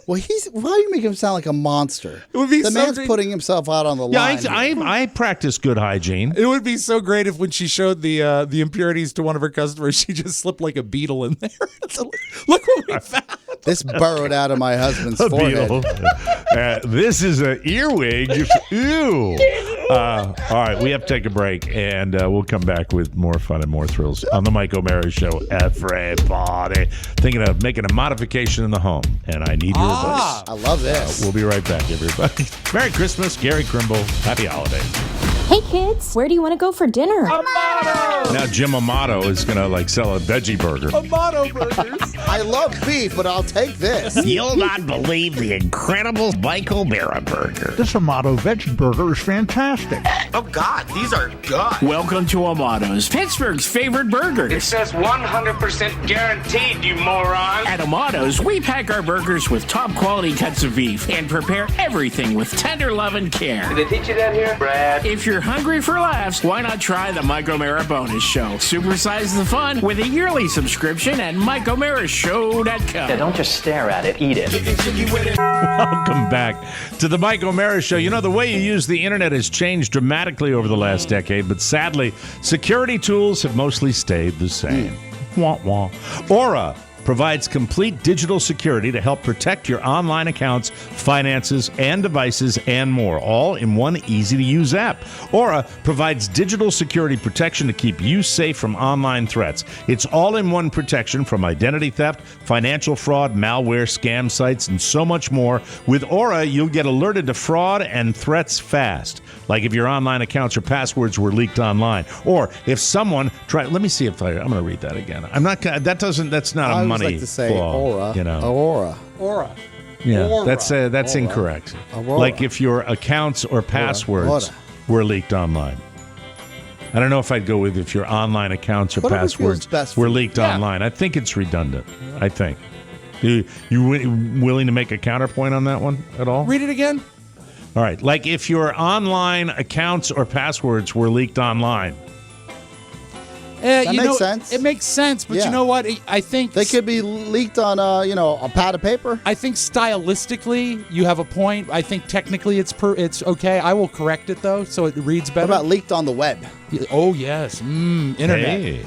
Well, why do you make him sound like a monster? It would be the so man's great- putting himself out on the Yeah, line. I practice good hygiene. it would be so great if when she showed the impurities to one of her customers, she just slipped like a beetle in there. So, look what we found. This burrowed out of my husband's forehead. This is an earwig. Ew. All right, we have to take a break, and we'll come back with more fun and more thrills on the Mike O'Mara Show. Everybody thinking of making a modification in the home, and I need your advice. I love this. We'll be right back, everybody. Merry Christmas, Gary Crimble. Happy holidays. Hey kids, where do you want to go for dinner? Amato! Now Jim Amato is gonna sell a veggie burger. Amato burgers. I love beef, but I'll take this. You'll not believe the incredible Mike O'Mara burger. This Amato veggie burger is fantastic. Oh, God, these are good. Welcome to Amato's, Pittsburgh's favorite burger. It says 100% guaranteed, you moron. At Amato's, we pack our burgers with top quality cuts of beef and prepare everything with tender love and care. Did they teach you that here, Brad? If you're hungry for laughs, why not try the Mike O'Mara Bonus Show? Supersize the fun with a yearly subscription at MikeO'MaraShow.com. Yeah, don't just stare at it, eat it. Welcome back to the Mike O'Mara Show. You know, the way you use the internet has changed dramatically over the last decade, but sadly, security tools have mostly stayed the same. Wah, wah. Aura provides complete digital security to help protect your online accounts, finances, and devices, and more, all in one easy-to-use app. Aura provides digital security protection to keep you safe from online threats. It's all-in-one protection from identity theft, financial fraud, malware, scam sites, and so much more. With Aura, you'll get alerted to fraud and threats fast, like if your online accounts or passwords were leaked online, or if someone tried. Let me see if I'm going to read that again. I'm not. That's not a money. I like to say flaw, aura. You know. Aura. Yeah, Aura. that's Aura. incorrect. Aurora. Like if your accounts or passwords were leaked online. I don't know if I'd go with if your online accounts or Whatever passwords feels best were for you. leaked online. I think it's redundant. I think. You willing to make a counterpoint on that one at all? Read it again. All right. Like if your online accounts or passwords were leaked online. That makes sense. It makes sense, but you know what? I think they could be leaked on a pad of paper. I think stylistically you have a point. I think technically it's okay. I will correct it though, so it reads better. What about leaked on the web? Oh yes, internet. Hey.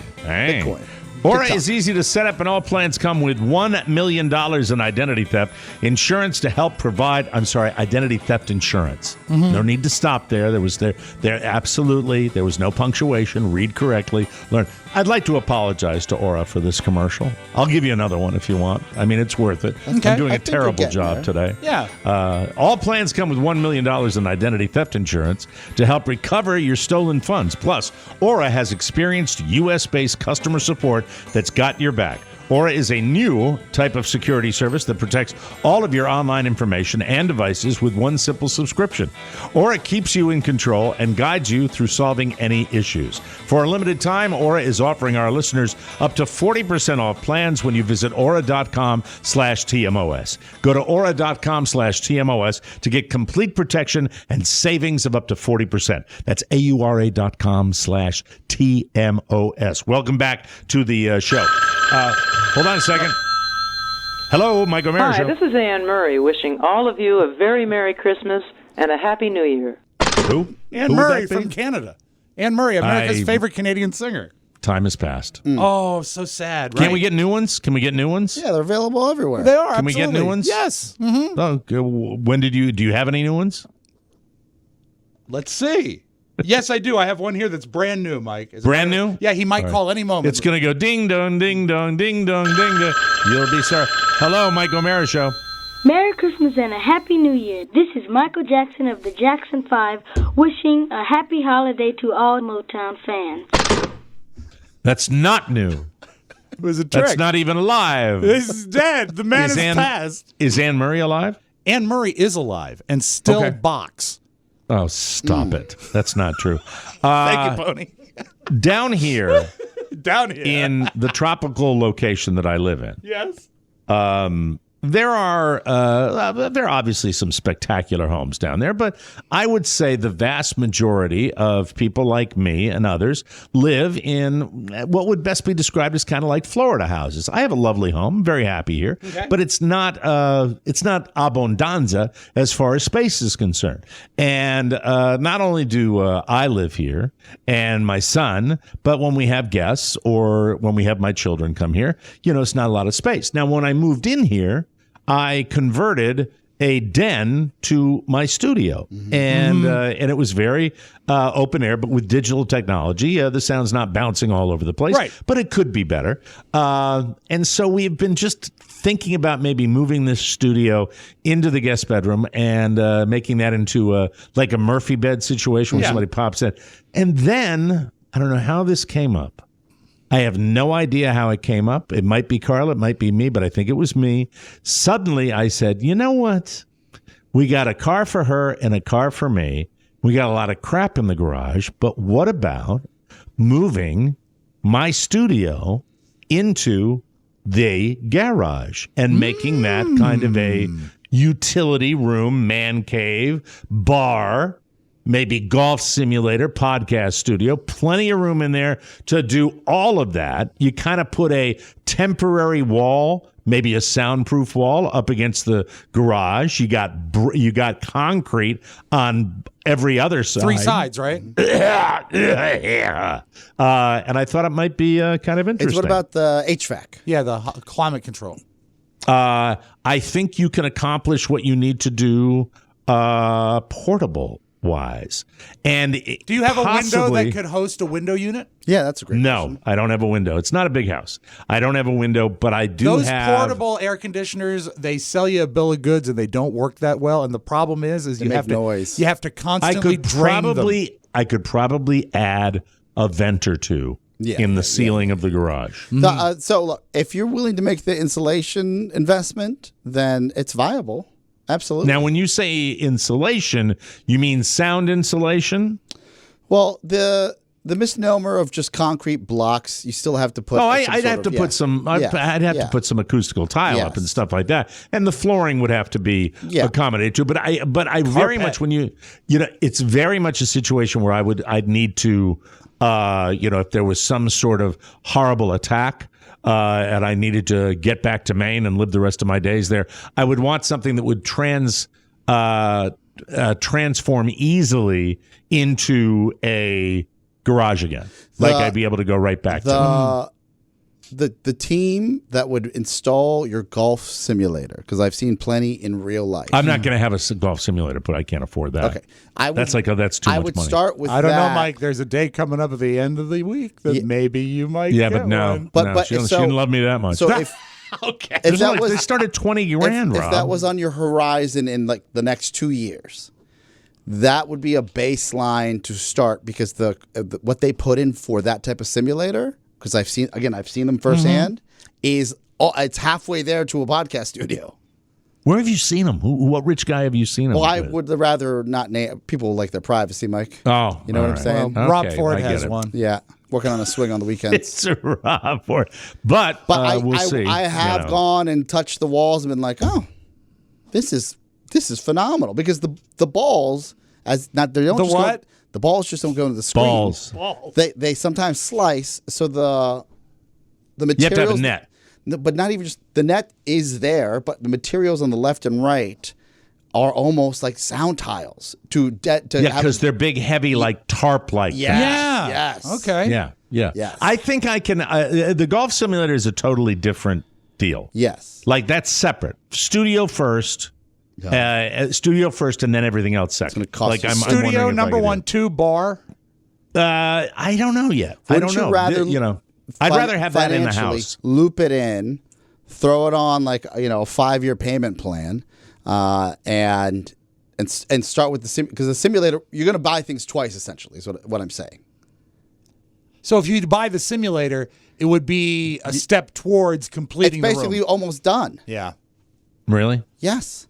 Bitcoin. Aura is easy to set up, and all plans come with $1 million in identity theft insurance to help provide. Identity theft insurance. Mm-hmm. No need to stop there. There was absolutely there was no punctuation. Read correctly. Learn. I'd like to apologize to Aura for this commercial. I'll give you another one if you want. I mean, it's worth it. Okay. I'm doing a terrible job today. Yeah. All plans come with $1 million in identity theft insurance to help recover your stolen funds. Plus, Aura has experienced U.S.-based customer support that's got your back. Aura is a new type of security service that protects all of your online information and devices with one simple subscription. Aura keeps you in control and guides you through solving any issues. For a limited time, Aura is offering our listeners up to 40% off plans when you visit aura.com/TMOS. Go to aura.com/TMOS to get complete protection and savings of up to 40%. That's aura.com/TMOS. Welcome back to the show. Hold on a second. Hello, Mike O'Mara Show. Hi, this is Anne Murray wishing all of you a very Merry Christmas and a Happy New Year. Who? Anne Murray from Canada. Anne Murray, America's favorite Canadian singer. Time has passed. Oh, so sad. Right? Can't we get new ones? Can we get new ones? Yeah, they're available everywhere. They are. Can we get new ones? Yes. Mm-hmm. Oh, when do you have any new ones? Let's see. Yes, I do. I have one here that's brand new, Mike. Brand new? Yeah, he might call any moment. It's going to go ding dong, ding dong, ding dong, ding dong. You'll be sorry. Hello, Mike O'Mara Show. Merry Christmas and a Happy New Year. This is Michael Jackson of the Jackson 5 wishing a happy holiday to all Motown fans. That's not new. It was a trick. That's not even alive. This is dead. The man is passed. Is Anne Murray alive? Anne Murray is alive and still box. Oh, stop it. That's not true. Thank you, Pony. Down here in the tropical location that I live in. Yes. there are obviously some spectacular homes down there, but I would say the vast majority of people like me and others live in what would best be described as kind of like Florida houses. I have a lovely home. I'm very happy here, but it's not abundanza as far as space is concerned. And not only do I live here and my son, but when we have guests or when we have my children come here, it's not a lot of space. Now, when I moved in here, I converted a den to my studio, and it was very open air, but with digital technology, the sound's not bouncing all over the place, but it could be better. And so we've been just thinking about maybe moving this studio into the guest bedroom and making that into like a Murphy bed situation where somebody pops in. And then, I don't know how this came up. I have no idea how it came up. It might be Carla, it might be me, but I think it was me. Suddenly I said, you know what? We got a car for her and a car for me. We got a lot of crap in the garage, but what about moving my studio into the garage and making that kind of a utility room, man cave, bar, maybe golf simulator, podcast studio, plenty of room in there to do all of that. You kind of put a temporary wall, maybe a soundproof wall up against the garage. You got concrete on every other side. 3 sides, right? And I thought it might be kind of interesting. What about the HVAC? Yeah, the climate control. I think you can accomplish what you need to do portable wise. And do you have a window that could host a window unit? Yeah, that's a great question. I don't have a window. It's not a big house. I don't have a window, but I do have... Those portable air conditioners, they sell you a bill of goods and they don't work that well. And the problem is you have noise. You have to constantly drain them. I could probably add a vent or two in the ceiling of the garage. So look, if you're willing to make the insulation investment, then it's viable. Absolutely. Now, when you say insulation, you mean sound insulation? Well, the misnomer of just concrete blocks, you still have to put. I'd have to put some. I'd have to put some acoustical tile up and stuff like that, and the flooring would have to be accommodated to. But I very much it's very much a situation where I'd need to, if there was some sort of horrible attack. And I needed to get back to Maine and live the rest of my days there, I would want something that would transform easily into a garage again. I'd be able to go right back to. The team that would install your golf simulator, because I've seen plenty in real life. I'm not going to have a golf simulator, but I can't afford that. Okay, that's too much money. I would start with. I don't know, Mike. There's a day coming up at the end of the week that maybe you might. Yeah, but no, one. But she didn't love me that much. So if they started 20 grand, Rob. If that was on your horizon in like the next 2 years, that would be a baseline to start, because the what they put in for that type of simulator. Because I've seen them firsthand, it's halfway there to a podcast studio. Where have you seen them? What rich guy have you seen them? Well, I would rather not name people like their privacy, Mike. Oh, you know what I'm saying? Well, Rob Ford has one. Yeah, working on a swing on the weekends. It's Rob Ford, but we'll see. I have gone and touched the walls and been like, oh, this is phenomenal, because the balls the balls just don't go into the screen. Balls. They sometimes slice, so the materials. You have to have a net. But not even just the net is there, but the materials on the left and right are almost like sound tiles because they're big, heavy, like tarp-like. Yes. Okay. Yeah. Yes. I think I can. The golf simulator is a totally different deal. Yes. Like that's separate. Studio first. Studio first, and then everything else second. It's going to cost I'm studio number 1, 2 bar. I don't know yet. I don't know. I'd rather have that in the house. Loop it in, throw it on like a 5-year payment plan, and start with because the simulator, you're going to buy things twice essentially. Is what I'm saying. So if you buy the simulator, it would be a step towards completing. It's basically almost done. Yeah. Really? Yes.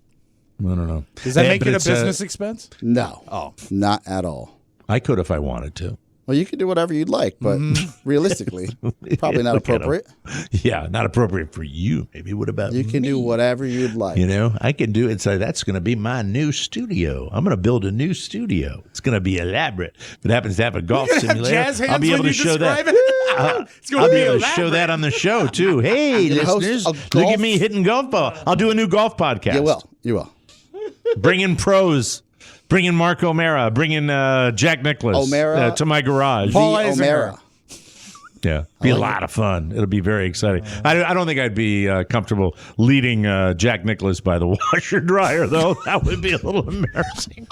I don't know. Does that make it a business expense? No. Oh, not at all. I could if I wanted to. Well, you can do whatever you'd like, but realistically, probably not appropriate. Yeah, not appropriate for you. Maybe what about you can me? do whatever you'd like. You know, I can do it. So that's going to be my new studio. I'm going to build a new studio. It's going to be elaborate. If it happens to have a golf simulator, jazz hands I'll be able to show that. I'll be able to show that on the show too. Hey, listeners, look at me hitting golf ball. I'll do a new golf podcast. You will. Bring in pros. Bring in Mark O'Mara. Bring in Jack Nicklaus to my garage. Paul O'Mara. Yeah, be a lot of fun. It'll be very exciting. I don't think I'd be comfortable leading Jack Nicklaus by the washer dryer, though. That would be a little embarrassing.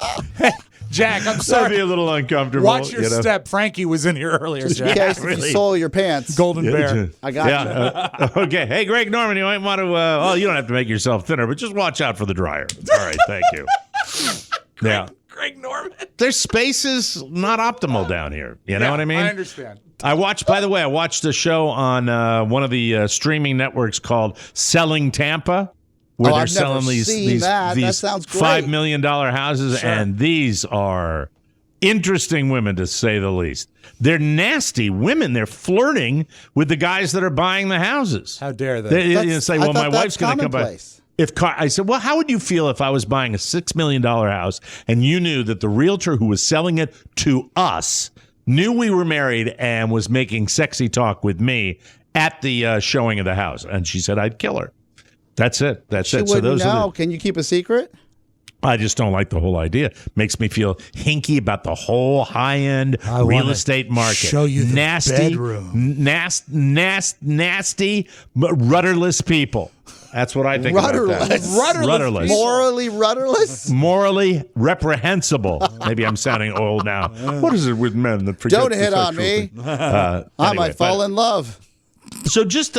Jack, I'm sorry. That'd be a little uncomfortable. Watch your step. Frankie was in here earlier, Jack. Just in case you soil your pants. Golden Bear. I got you. Okay. Hey, Greg Norman, you might want to, you don't have to make yourself thinner, but just watch out for the dryer. All right, thank you. Greg Norman. Their space is not optimal down here. You know what I mean? I understand. I watched a show on one of the streaming networks called Selling Tampa, where they're selling these that sounds great. $5 million houses, and these are interesting women, to say the least. They're nasty women. They're flirting with the guys that are buying the houses. How dare they? They say, well, my wife's going to come by. I said, well, how would you feel if I was buying a $6 million house and you knew that the realtor who was selling it to us knew we were married and was making sexy talk with me at the showing of the house? And she said, I'd kill her. That's it. She wouldn't know. Can you keep a secret? I just don't like the whole idea. Makes me feel hinky about the whole high-end real estate market. Show you the bedroom. Nasty, rudderless people. That's what I think about that. Rudderless. Morally rudderless? Morally reprehensible. Maybe I'm sounding old now. What is it with men that forget Don't hit on me. I might fall in love. So just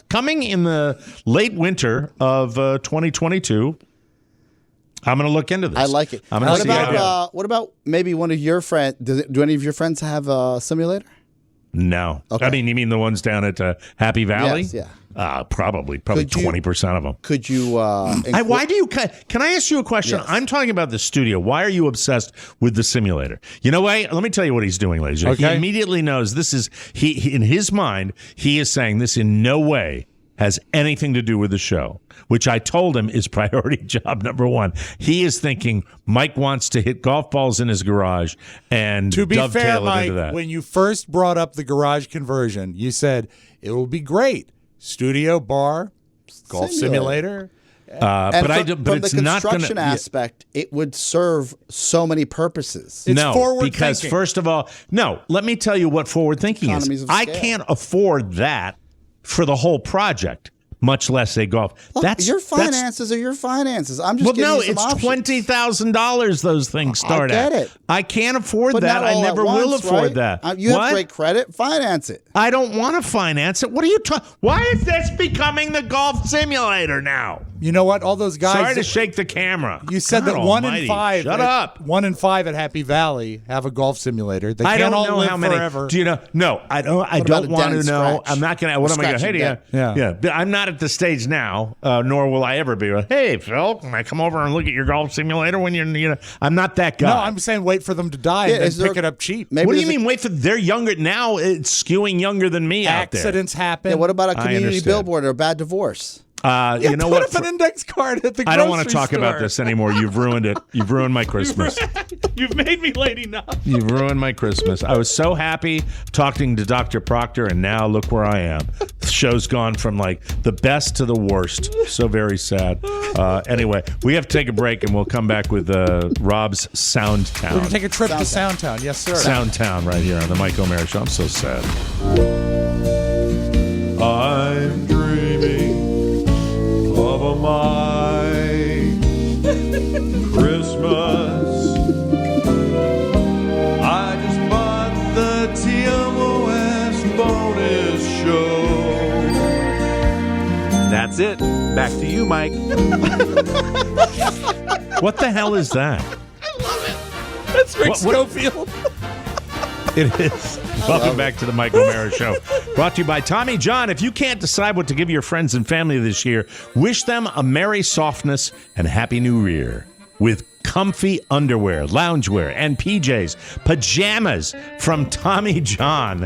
coming in the late winter of 2022, I'm going to look into this. I like it. What about maybe one of your friends? Do any of your friends have a simulator? No. Okay. I mean, you mean the ones down at Happy Valley? Yes, yeah. Probably 20% of them. Could you? Why do you? Can I ask you a question? Yes. I'm talking about the studio. Why are you obsessed with the simulator? You know what? Let me tell you what he's doing, ladies. Okay. He immediately knows this is he in his mind. He is saying this in no way has anything to do with the show, which I told him is priority job number one. He is thinking Mike wants to hit golf balls in his garage and to be dovetail fair, it Mike, into that. When you first brought up the garage conversion, you said it will be great. Studio, bar, golf simulator. But it's the not going construction aspect, it would serve so many purposes. It's no, because thinking. First of all, let me tell you what forward thinking Economies is. of I scale. can't afford that for the whole project, much less a golf. Look, your finances are your finances. I'm just giving you some it's options. $20,000 those things start I get at. it. I can't afford But that. not all I never at will once, afford right? that. You What? have great credit. Finance it. I don't want to finance it. What are you talking? Why is this becoming the golf simulator now? You know what? All those guys. Sorry to shake the camera. You said God that 1 almighty. in 5. Shut up. 1 in 5 at Happy Valley have a golf simulator. They I can't don't all know live how many. forever. Do you know? No, I don't. I What don't about a want dent to and know. scratch? I'm not gonna. What am I gonna? Hey, Scratch and yeah. I'm not at the stage now, nor will I ever be. Hey, Phil, can I come over and look at your golf simulator when you're? I'm not that guy. No, I'm saying wait for them to die and then pick it up cheap. What do you mean? Wait for? They're younger now. It's skewing younger than me out there. Accidents happen. Yeah, what about a I community understand. billboard or a bad divorce? You know put what? up an index card at the grocery I don't want to talk store. about this anymore. You've ruined it. You've ruined my Christmas. You've made me late enough. You've ruined my Christmas. I was so happy talking to Dr. Proctor, and now look where I am. The show's gone from like the best to the worst. So very sad. Anyway, we have to take a break, and we'll come back with Robb's Soundtown. We're going to take a trip to Soundtown. Yes, sir. Soundtown right here on the Mike O'Mara Show. I'm so sad. I'm dreaming of a Mike Christmas. I just bought the TMOS bonus show. That's it. Back to you, Mike. What the hell is that? I love it. That's Rick Schofield. It is. Welcome back to the Mike O'Mara Show. Brought to you by Tommy John. If you can't decide what to give your friends and family this year, wish them a Merry Softness and Happy New Year. with comfy underwear, loungewear, and PJs, pajamas from Tommy John.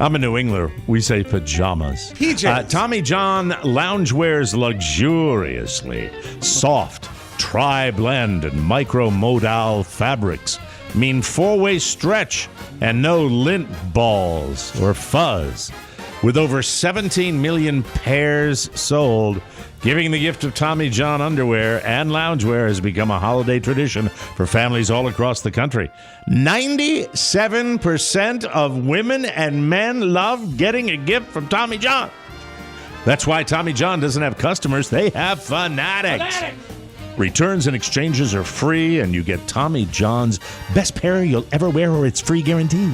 I'm a New Englander. We say pajamas. PJs. Tommy John loungewears luxuriously. Soft, tri-blend, and micro-modal fabrics mean four-way stretch and no lint balls or fuzz. With over 17 million pairs sold, giving the gift of Tommy John underwear and loungewear has become a holiday tradition for families all across the country. 97% of women and men love getting a gift from Tommy John. That's why Tommy John doesn't have customers. They have fanatics. Returns and exchanges are free, and you get Tommy John's best pair you'll ever wear, or it's free guarantee.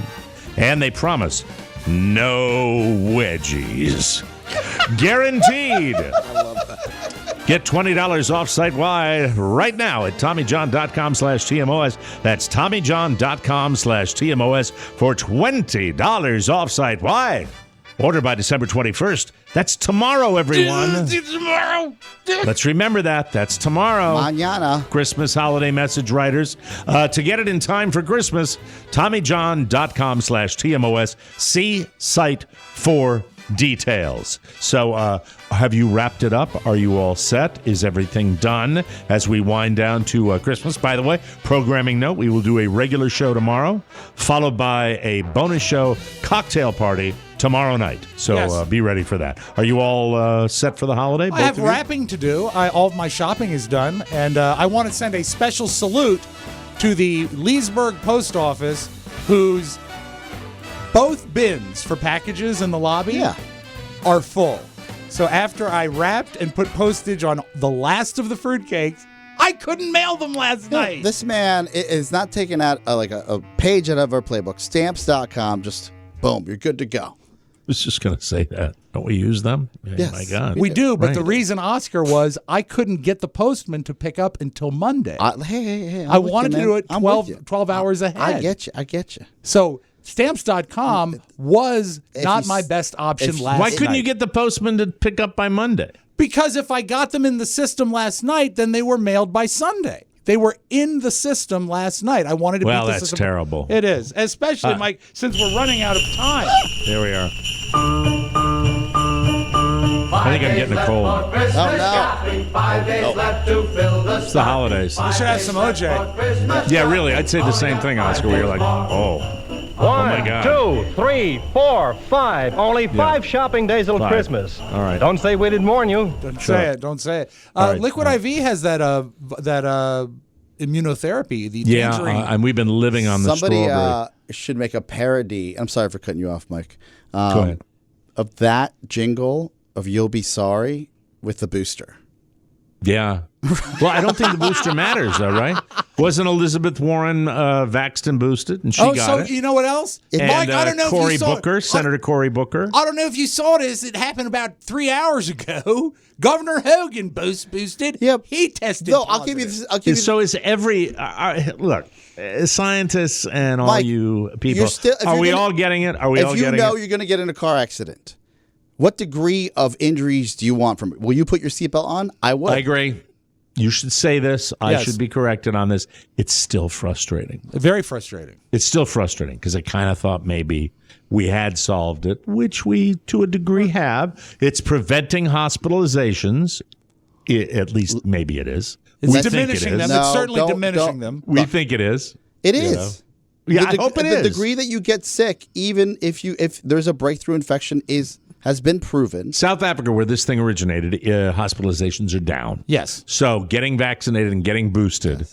And they promise no wedgies. Guaranteed. I love that. Get $20 off site-wide right now at TommyJohn.com/TMOS. That's TommyJohn.com/TMOS for $20 off site-wide. Order by December 21st. That's tomorrow, everyone. Tomorrow. Let's remember that. That's tomorrow. Mañana. Christmas holiday message writers. To get it in time for Christmas, TommyJohn.com/TMOS. See site for details. So, have you wrapped it up? Are you all set? Is everything done as we wind down to Christmas? By the way, programming note, we will do a regular show tomorrow, followed by a bonus show cocktail party tomorrow night. So Yes. be ready for that. Are you all set for the holiday? I have both of you? wrapping to do. All of my shopping is done, and I want to send a special salute to the Leesburg Post Office, whose both bins for packages in the lobby are full. So after I wrapped and put postage on the last of the fruitcakes, I couldn't mail them last night. This man is not taking out a page out of our playbook. Stamps.com, just boom, you're good to go. I was just going to say that. Don't we use them? Yes. My God. We do, but Right. the reason, Oscar, was I couldn't get the postman to pick up until Monday. Hey, I wanted to do it I'm with 12 hours ahead. I get you. So Stamps.com was not my best option last night. Why couldn't you get the postman to pick up by Monday? Because if I got them in the system last night, then they were mailed by Sunday. They were in the system last night. I wanted to beat the that's system. terrible. It is, especially, Mike, since we're running out of time. There we are. I think I'm getting a cold. Oh, no. It's the holidays. We should have some OJ. Yeah, really. I'd say the same thing, Oscar, where you're like, oh my God. 1, 2, 3, 4, 5. Only 5 shopping days till 5. Christmas. All right. Don't say we didn't warn you. Don't say it. Don't say it. All right. Liquid IV has that immunotherapy. The tangerine. And we've been living on the Somebody strawberry. should make a parody. I'm sorry for cutting you off, Mike. Go ahead. Of that jingle of "You'll Be Sorry" with the booster. Yeah. Well, I don't think the booster matters, though, right? Wasn't Elizabeth Warren vaxxed and boosted, and she got it? You know what else? And, Mike, I don't know Cory if you saw Booker, Senator Cory Booker. I don't know if you saw this. It happened about 3 hours ago. Governor Hogan boosted. Yep. He tested. No, positive. I'll give you this. So is every look, scientists and all Mike, you people. you're still- if Are you're we gonna- all getting it? Are we all If you getting know it? you're going to get in a car accident, what degree of injuries do you want from it? Will you put your seatbelt on? I would. I agree. You should say this. I Yes. should be corrected on this. It's still frustrating. Very frustrating. It's still frustrating because I kind of thought maybe we had solved it, which we, to a degree, have. It's preventing hospitalizations. At least maybe it is. It's We think diminishing it them. is. It's No, certainly don't- diminishing them. We think it is. It You is. know? Yeah, I hope it the is. degree that you get sick, even if there's a breakthrough infection, has been proven. South Africa, where this thing originated, hospitalizations are down. Yes. So getting vaccinated and getting boosted,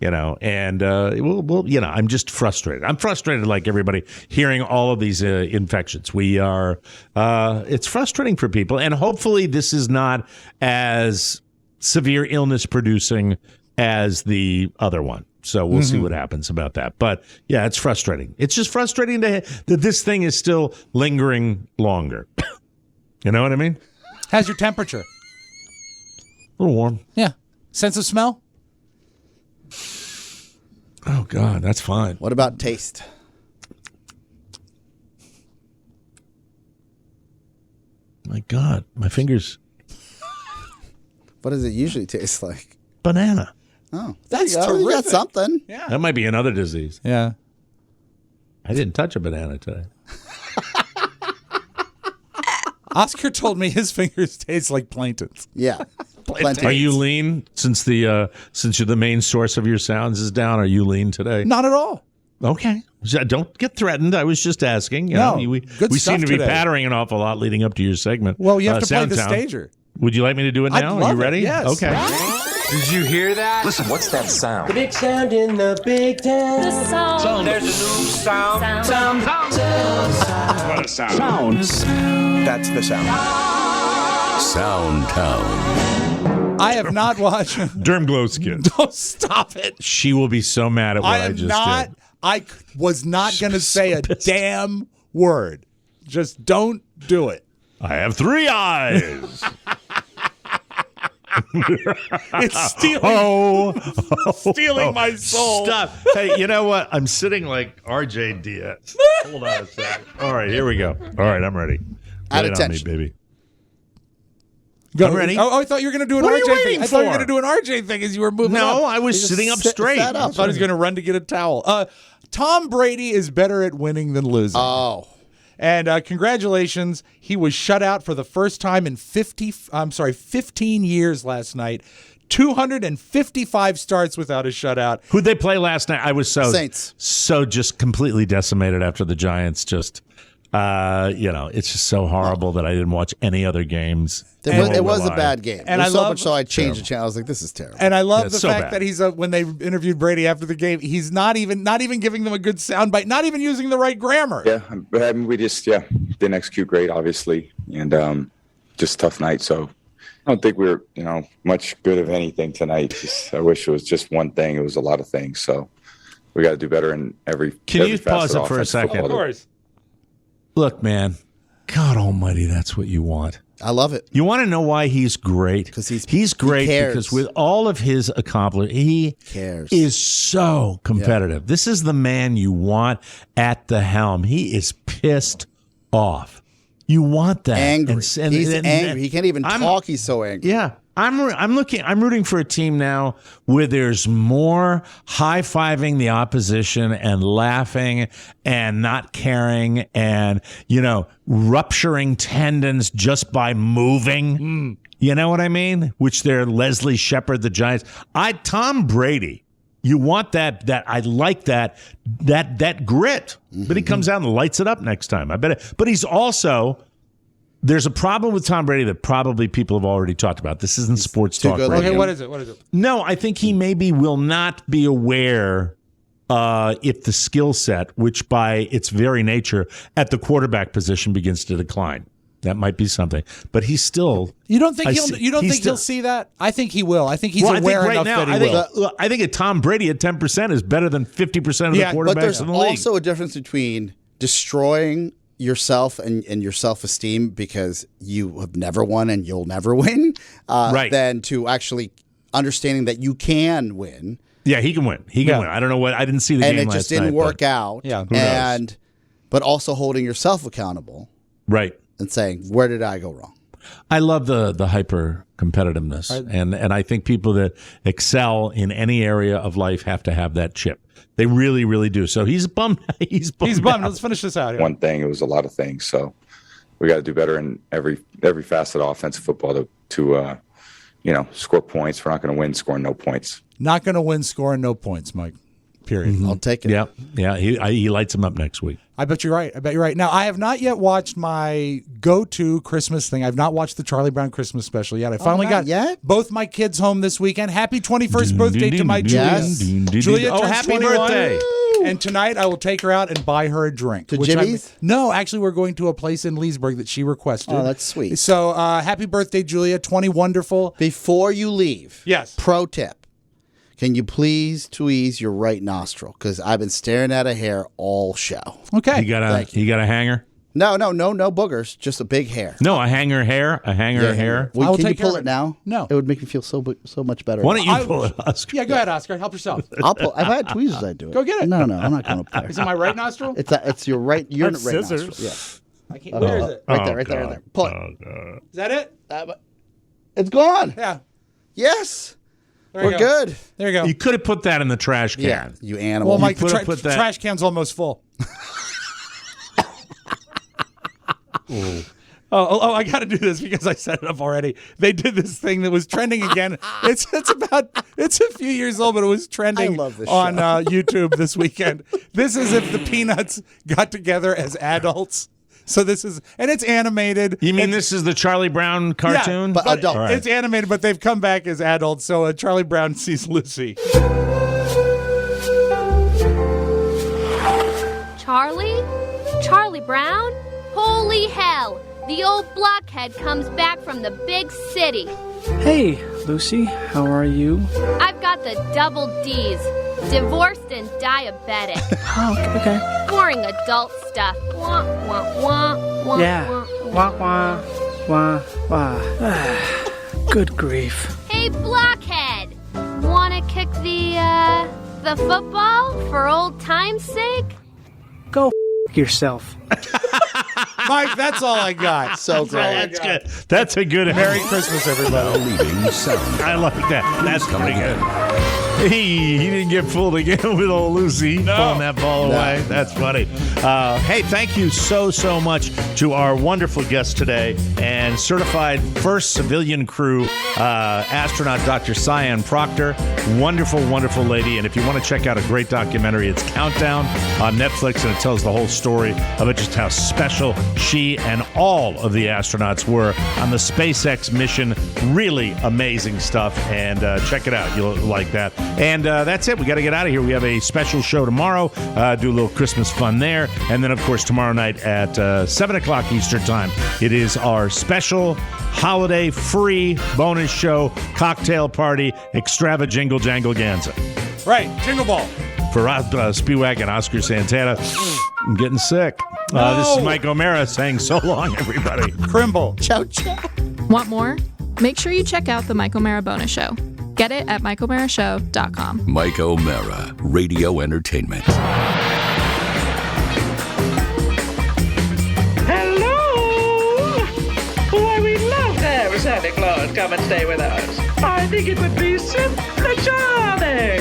and I'm just frustrated. I'm frustrated like everybody hearing all of these infections. We are, it's frustrating for people. And hopefully this is not as severe illness producing as the other one. So we'll see what happens about that. But yeah, it's frustrating. It's just frustrating that this thing is still lingering longer. You know what I mean? How's your temperature? A little warm. Yeah. Sense of smell? Oh, God, that's fine. What about taste? My God, my fingers. What does it usually taste like? Banana. Oh, That's there you go. You got terrific. something. Yeah. That might be another disease. Yeah. I didn't touch a banana today. Oscar told me his fingers taste like plantains. Yeah. Are you lean since you're the main source of your sounds is down? Are you lean today? Not at all. Okay. Don't get threatened. I was just asking. You know, we good seem stuff to be today. pattering an awful lot leading up to your segment. Well, you have to play the Soundtown. stager. Would you like me to do it I'd now? Are love you it, ready? yes. Okay. Did you hear that? Listen, what's that sound? The big sound in the big town. The sound. There's a new sound. What a sound. That's the sound. Soundtown. I have not watched. Dermglow skin. Don't stop it. She will be so mad at what I just did. I was not going to say a damn word. Just don't do it. I have 3 eyes. It's stealing. Stealing my soul. Stop. Hey, you know what? I'm sitting like RJ Diaz. Hold on a second. All right, here we go. All right, I'm ready. Add Get it on me, attention. baby. Go. I'm ready. Oh, I thought you were going to do an What are you RJ thing. waiting I thought you were for? going to do an RJ thing as you were moving up. No, I was sitting up straight. Sat I up. thought he was going to run to get a towel. Tom Brady is better at winning than losing. Oh. And congratulations, he was shut out for the first time in 15 years last night. 255 starts without a shutout. Who'd they play last night? I was Saints. so just completely decimated after the Giants just, it's just so horrible that I didn't watch any other games. It was a bad game. And I love- much so I changed the channel. I was like, this is terrible. And I love Yeah, the it's so fact bad. that he's when they interviewed Brady after the game, he's not even giving them a good soundbite, not even using the right grammar. Yeah, I mean, we just didn't execute great, obviously, and just tough night. So I don't think we were much good of anything tonight. I wish it was just one thing. It was a lot of things. So we got to do better in every. Can every you pause facet it for a offensive second? football. Of course. Look, man, God Almighty, that's what you want. I love it. You want to know why he's great? Because he's great cares. because with all of his accomplishments, he cares. is so competitive. This is the man you want at the helm. He is pissed off. You want that. Angry. And He's angry. He can't even talk. He's so angry. Yeah. I'm rooting for a team now where there's more high-fiving the opposition and laughing and not caring and, rupturing tendons just by moving. You know what I mean? Which they're Leslie Shepard, the Giants. Tom Brady. You want that I like that grit. But he comes out and lights it up next time. I bet it. But he's also there's a problem with Tom Brady that probably people have already talked about. This isn't sports talk radio. Okay, what is it? No, I think he maybe will not be aware if the skill set, which by its very nature at the quarterback position begins to decline. That might be something, but he's still. You don't think he'll see that? I think he will. I think he's aware enough that he will. I think a Tom Brady at 10% is better than 50% of the quarterbacks but there's in the league. also a difference between destroying yourself and your self-esteem because you have never won and you'll never win, than to actually understanding that you can win. Yeah, he can win. He can win. I don't know what I didn't see the game last night. And it just didn't work out. Yeah, who knows? But also holding yourself accountable. Right. And saying, where did I go wrong? I love the hyper competitiveness, and I think people that excel in any area of life have to have that chip. They really, really do. So he's bummed. He's bummed. Out. Let's finish this out here. One thing, it was a lot of things. So we got to do better in every facet of offensive football to score points. We're not going to win scoring no points. Not going to win scoring no points, Mike. Period. I'll take it. Yeah. He lights him up next week. I bet you're right. Now, I have not yet watched my go-to Christmas thing. I've not watched the Charlie Brown Christmas special yet. I finally got both my kids home this weekend. Happy 21st birthday to my Julia. Julia turns happy 21, birthday. And tonight I will take her out and buy her a drink. To Jimmy's? No, actually we're going to a place in Leesburg that she requested. Oh, that's sweet. So happy birthday, Julia. 20 wonderful. Before you leave, yes. Pro tip. Can you please tweeze your right nostril? Because I've been staring at a hair all show. Okay. You got a hanger? No boogers. Just a big hair. No, a hanger hair. Well, can you pull it now? No. It would make me feel so much better. Why don't you pull it, Oscar? Yeah, go ahead, Oscar. Help yourself. I'll pull. If I had tweezers, I'd do it. Go get it. No, I'm not going up there. Is it my right nostril? It's your right. Your That's right scissors. nostril. Yeah. I can't. Where is it? Right there. Pull it. Is that it? It's gone. Yeah. Yes. We're good. There you go. You could have put that in the trash can. Yeah, you animal. Well, Mike, You the could have put that- trash can's almost full. Oh, I got to do this because I set it up already. They did this thing that was trending again. It's a few years old, but it was trending on YouTube this weekend. This is if the Peanuts got together as adults. So this is, and it's animated. You mean this is the Charlie Brown cartoon? Yeah, but adult. Right. It's animated, but they've come back as adults. So Charlie Brown sees Lucy. Charlie Brown? Holy hell! The old blockhead comes back from the big city. Hey, Lucy, how are you? I've got the double D's. Divorced and diabetic. Oh, okay. Boring adult stuff. Wah, wah, wah, wah, Yeah. wah. Wah, wah, wah, wah. Good grief. Hey, blockhead! Wanna kick the football for old time's sake? Go yourself. Mike, that's all I got. So great. That's good. That's a good Merry Christmas, everybody. Leaving sound. I like that. That's pretty good. He didn't get fooled again with old Lucy pulling that ball away. That's funny. Hey, thank you so much to our wonderful guest today and certified first civilian crew astronaut Dr. Sian Proctor. Wonderful, wonderful lady. And if you want to check out a great documentary, it's Countdown on Netflix, and it tells the whole story of it, just how special she and all of the astronauts were on the SpaceX mission. Really amazing stuff, and check it out. You'll like that. And that's it. We got to get out of here. We have a special show tomorrow. Do a little Christmas fun there. And then, of course, tomorrow night at 7 o'clock Eastern Time, it is our special holiday free bonus show, cocktail party, extrava jingle jangle ganza. Right. Jingle ball. For Spiewak and Oscar Santana, I'm getting sick. This is Mike O'Mara saying so long, everybody. Crimble. Ciao, ciao. Want more? Make sure you check out the Mike O'Mara bonus show. Get it at MikeO'MaraShow.com. Mike O'Mara, Radio Entertainment. Hello! Why, we'd love to have Santa Claus come and stay with us. I think it would be simply charming.